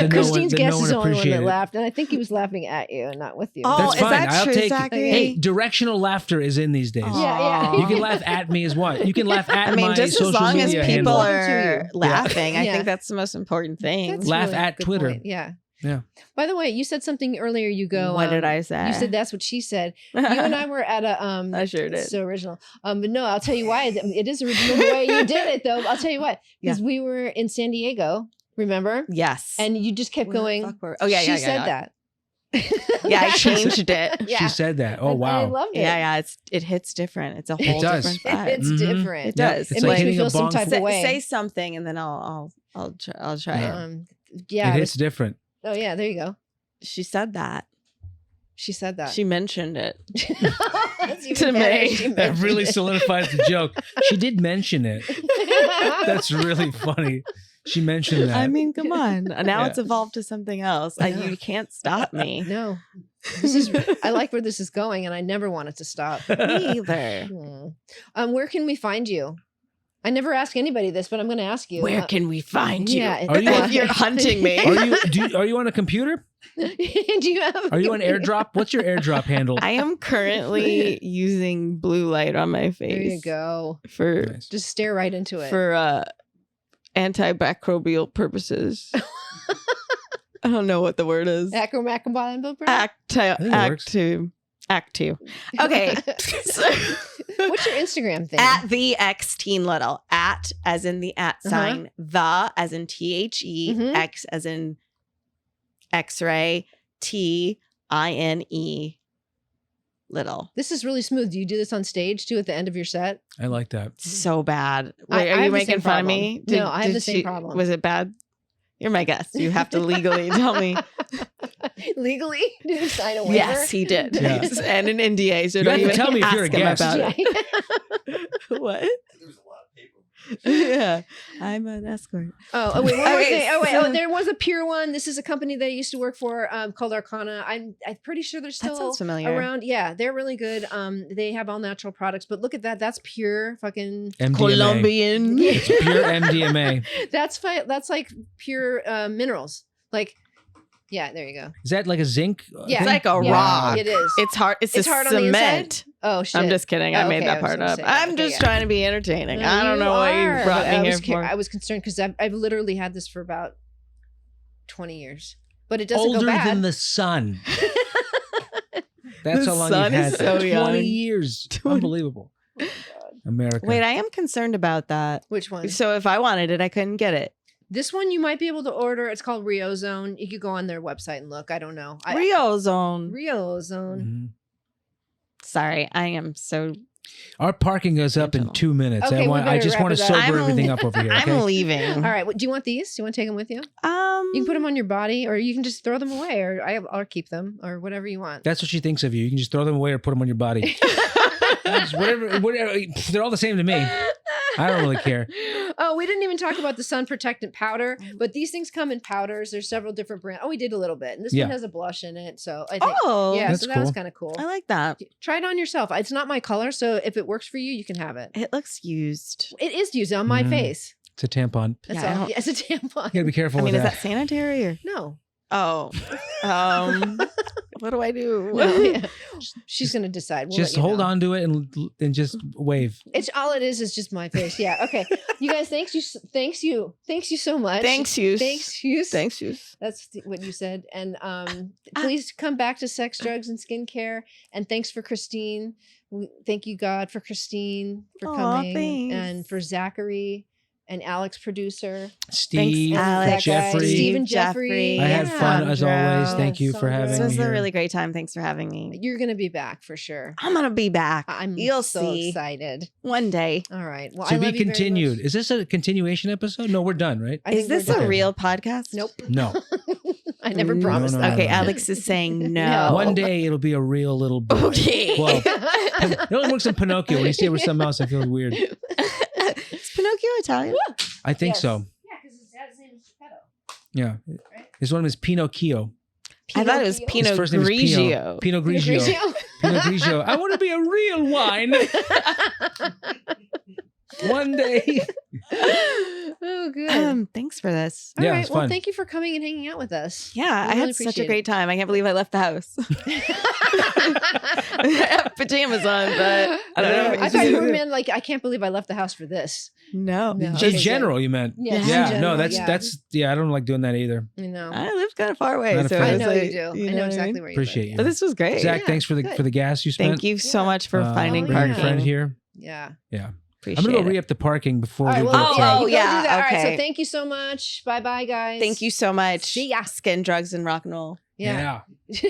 Christine's guest is the only one that laughed, and I think he was laughing at you and not with you.
Oh,
that's fine.
That true, Zachary?
Hey, directional laughter is in these days.
Yeah.
You can laugh at me as what? You can laugh at my
just
social
as long
media
as people
handle.
are laughing, I think that's the most important thing.
That's
laugh
really
at Twitter.
Point. Yeah.
Yeah.
By the way, you said something earlier. You go.
What did I say?
You said that's what she said. You and I were at a.
I sure did.
So original. But no, I'll tell you why. It is original the way you did it, though. I'll tell you what. Because we were in San Diego. Remember?
Yes.
And you just kept going. She said that.
Yeah, I changed it.
She said that. Oh wow.
I loved it.
Yeah. It hits different. It's a whole different vibe.
It's different.
It does.
It makes me feel some type of way.
Say something, and then I'll try it.
Yeah, it hits different.
Oh yeah, there you go.
She said that.
She said that.
She mentioned it
to
me.
That really solidifies the joke. She did mention it. That's really funny. She mentioned that.
I mean, come on. Now it's evolved to something else. You can't stop me.
No. I like where this is going, and I never want it to stop.
Me either.
Where can we find you? I never ask anybody this, but I'm going to ask you.
Where can we find you?
Yeah,
if you're hunting me.
Are you on a computer?
Do you have?
Are you on AirDrop? What's your AirDrop handle?
I am currently using blue light on my face.
There you go.
Just
stare right into it.
For antibacterial purposes. I don't know what the word is.
Act 2.
Okay.
What's your Instagram thing?
At the X Teen Little. At as in the at sign. The as in THE. X as in X-ray. TINE. Little.
This is really smooth. Do you do this on stage too at the end of your set?
I like that.
So bad. Wait,
I
are you
have the
making
same
fun of
problem.
me?
No, I have the same problem.
Was it bad? You're my guest. You have to legally tell me.
Legally? Did he sign a waiver?
Yes, he did.
Yeah.
And an NDA. So
You
don't
have to
even
tell me if
ask
you're a
him
guest.
about
Yeah.
it. What?
There's a lot of paper.
Yeah, I'm an escort.
Oh wait, what was
Okay,
it?
so-
There was a pure one. This is a company that I used to work for called Arcana. I'm pretty sure they're
That
still
sounds familiar.
around. Yeah, they're really good. They have all natural products, but look at that. That's pure fucking.
MDMA.
Colombian.
It's pure MDMA.
That's like pure minerals. Like, yeah, there you go.
Is that like a zinc?
Yeah.
It's like a
Yeah,
rock.
it is.
It's hard. It's
It's
a
hard on the inside?
cement.
Oh shit!
I'm just kidding. I
Oh,
made
okay,
that
I was
part
gonna
up.
say,
I'm
okay,
just
yeah.
trying to be entertaining.
No,
I don't know what you
are,
brought
but
me
I
here
was
for.
I was concerned because I've literally had this for about 20 years, but it doesn't
Older
go bad.
than the sun. That's
The
how long
sun
you've had
is so
20
young.
years.
20.
Unbelievable. America.
Wait, I am concerned about that.
Which one?
So if I wanted it, I couldn't get it.
This one you might be able to order. It's called Rio Zone. You could go on their website and look. I don't know.
Rio Zone.
Rio Zone.
Mhm.
Sorry, I am so.
Our parking goes up in
Gentle.
2 minutes.
Okay, we
I
better
just
wrap
want to
it up.
sober
I'm-
everything up over here. Okay?
I'm leaving.
All right. Do you want these? Do you want to take them with you?
Um,
You can put them on your body, or you can just throw them away, or I'll keep them, or whatever you want.
That's what she thinks of you. You can just throw them away or put them on your body. Just whatever. They're all the same to me. I don't really care.
Oh, we didn't even talk about the sun protectant powder, but these things come in powders. There's several different brands. Oh, we did a little bit, and this
Yeah.
one has a blush in it, so I think
Oh,
yeah,
That's
so that was
cool.
kind of cool.
I like that.
Try it on yourself. It's not my color, so if it works for you, you can have it.
It looks used.
It is used on my
Mhm.
face.
It's a tampon.
That's
Yeah, I
all.
don't-
Yeah, it's a tampon.
You gotta be careful
I mean,
with
is that sanitary or?
No.
Oh, what do I do?
No, yeah. She's gonna decide. We'll
Just
let you
hold
know.
on to it and just wave.
It's all it is just my face. Yeah. Okay. You guys, thanks you so much.
Thanks, you.
Thanks you.
Thanks, you.
That's what you said. And please come back to Sex, Drugs, and Skincare. And thanks for Christine. Thank you, God, for Christine for
Aw,
coming,
thanks.
and for Zachary and Alex, producer.
Steve,
Alex.
Jeffrey.
Steve and Jeffrey.
I had
Yeah.
fun as always.
Sandra.
Thank you for
Sandra.
having
This
me
was
here.
a really great time. Thanks for having me.
You're gonna be back for sure.
I'm gonna be back. You'll
so
see
excited.
one day.
All right. Well,
To
I
be
love you very
continued.
much.
Is this a continuation episode? No, we're done, right?
I
Is
think
this
we're
a
done.
real podcast?
Nope.
No.
I never
No,
promised
no,
that.
Okay,
no.
Alex is saying no.
No.
One day it'll be a real little boy.
Okay.
Well, it only works in Pinocchio. When you see it with something else, I feel weird.
Is Pinocchio Italian?
I think
Yes.
so.
Yeah, because his dad's name is Geppetto.
Yeah.
Right?
His one is Pinocchio.
I thought it was
Pinocchio.
Pinot
His first name is
Grigio.
Pinot Grigio. Pinot Grigio. I want to be a real wine. One day.
Oh, good.
Thanks for this.
All
Yeah,
right.
it's
Well,
fun.
thank you for coming and hanging out with us.
Yeah,
We
I
really
had such a
appreciate
great time. I can't believe I left the house. I have pajamas on, but I don't know.
I thought you were meant like I can't believe I left the house for this.
No.
No.
In
Okay,
general, you meant.
Yeah,
in
Yeah.
general,
No, that's I don't like doing that either.
you know.
I lived kind of far away.
Not a
So
fan.
it
I
was
know
like,
you do. I
know
know
what I
exactly
mean?
where you
Appreciate
live.
you.
But this was great.
Zach,
Yeah,
thanks for the
good.
gas you spent.
Thank you so
Yeah.
much for finding
Oh,
Bringing
yeah.
your friend
parking.
here.
Yeah.
Yeah.
Appreciate
I'm gonna go
it.
re-up the parking before
All right.
we
Well,
go.
Oh,
yeah,
oh,
you go
yeah,
do that. All right.
okay.
So thank you so much. Bye, bye, guys.
Thank you so much.
See ya.
Skin, drugs, and rock and roll.
Yeah.
Yeah.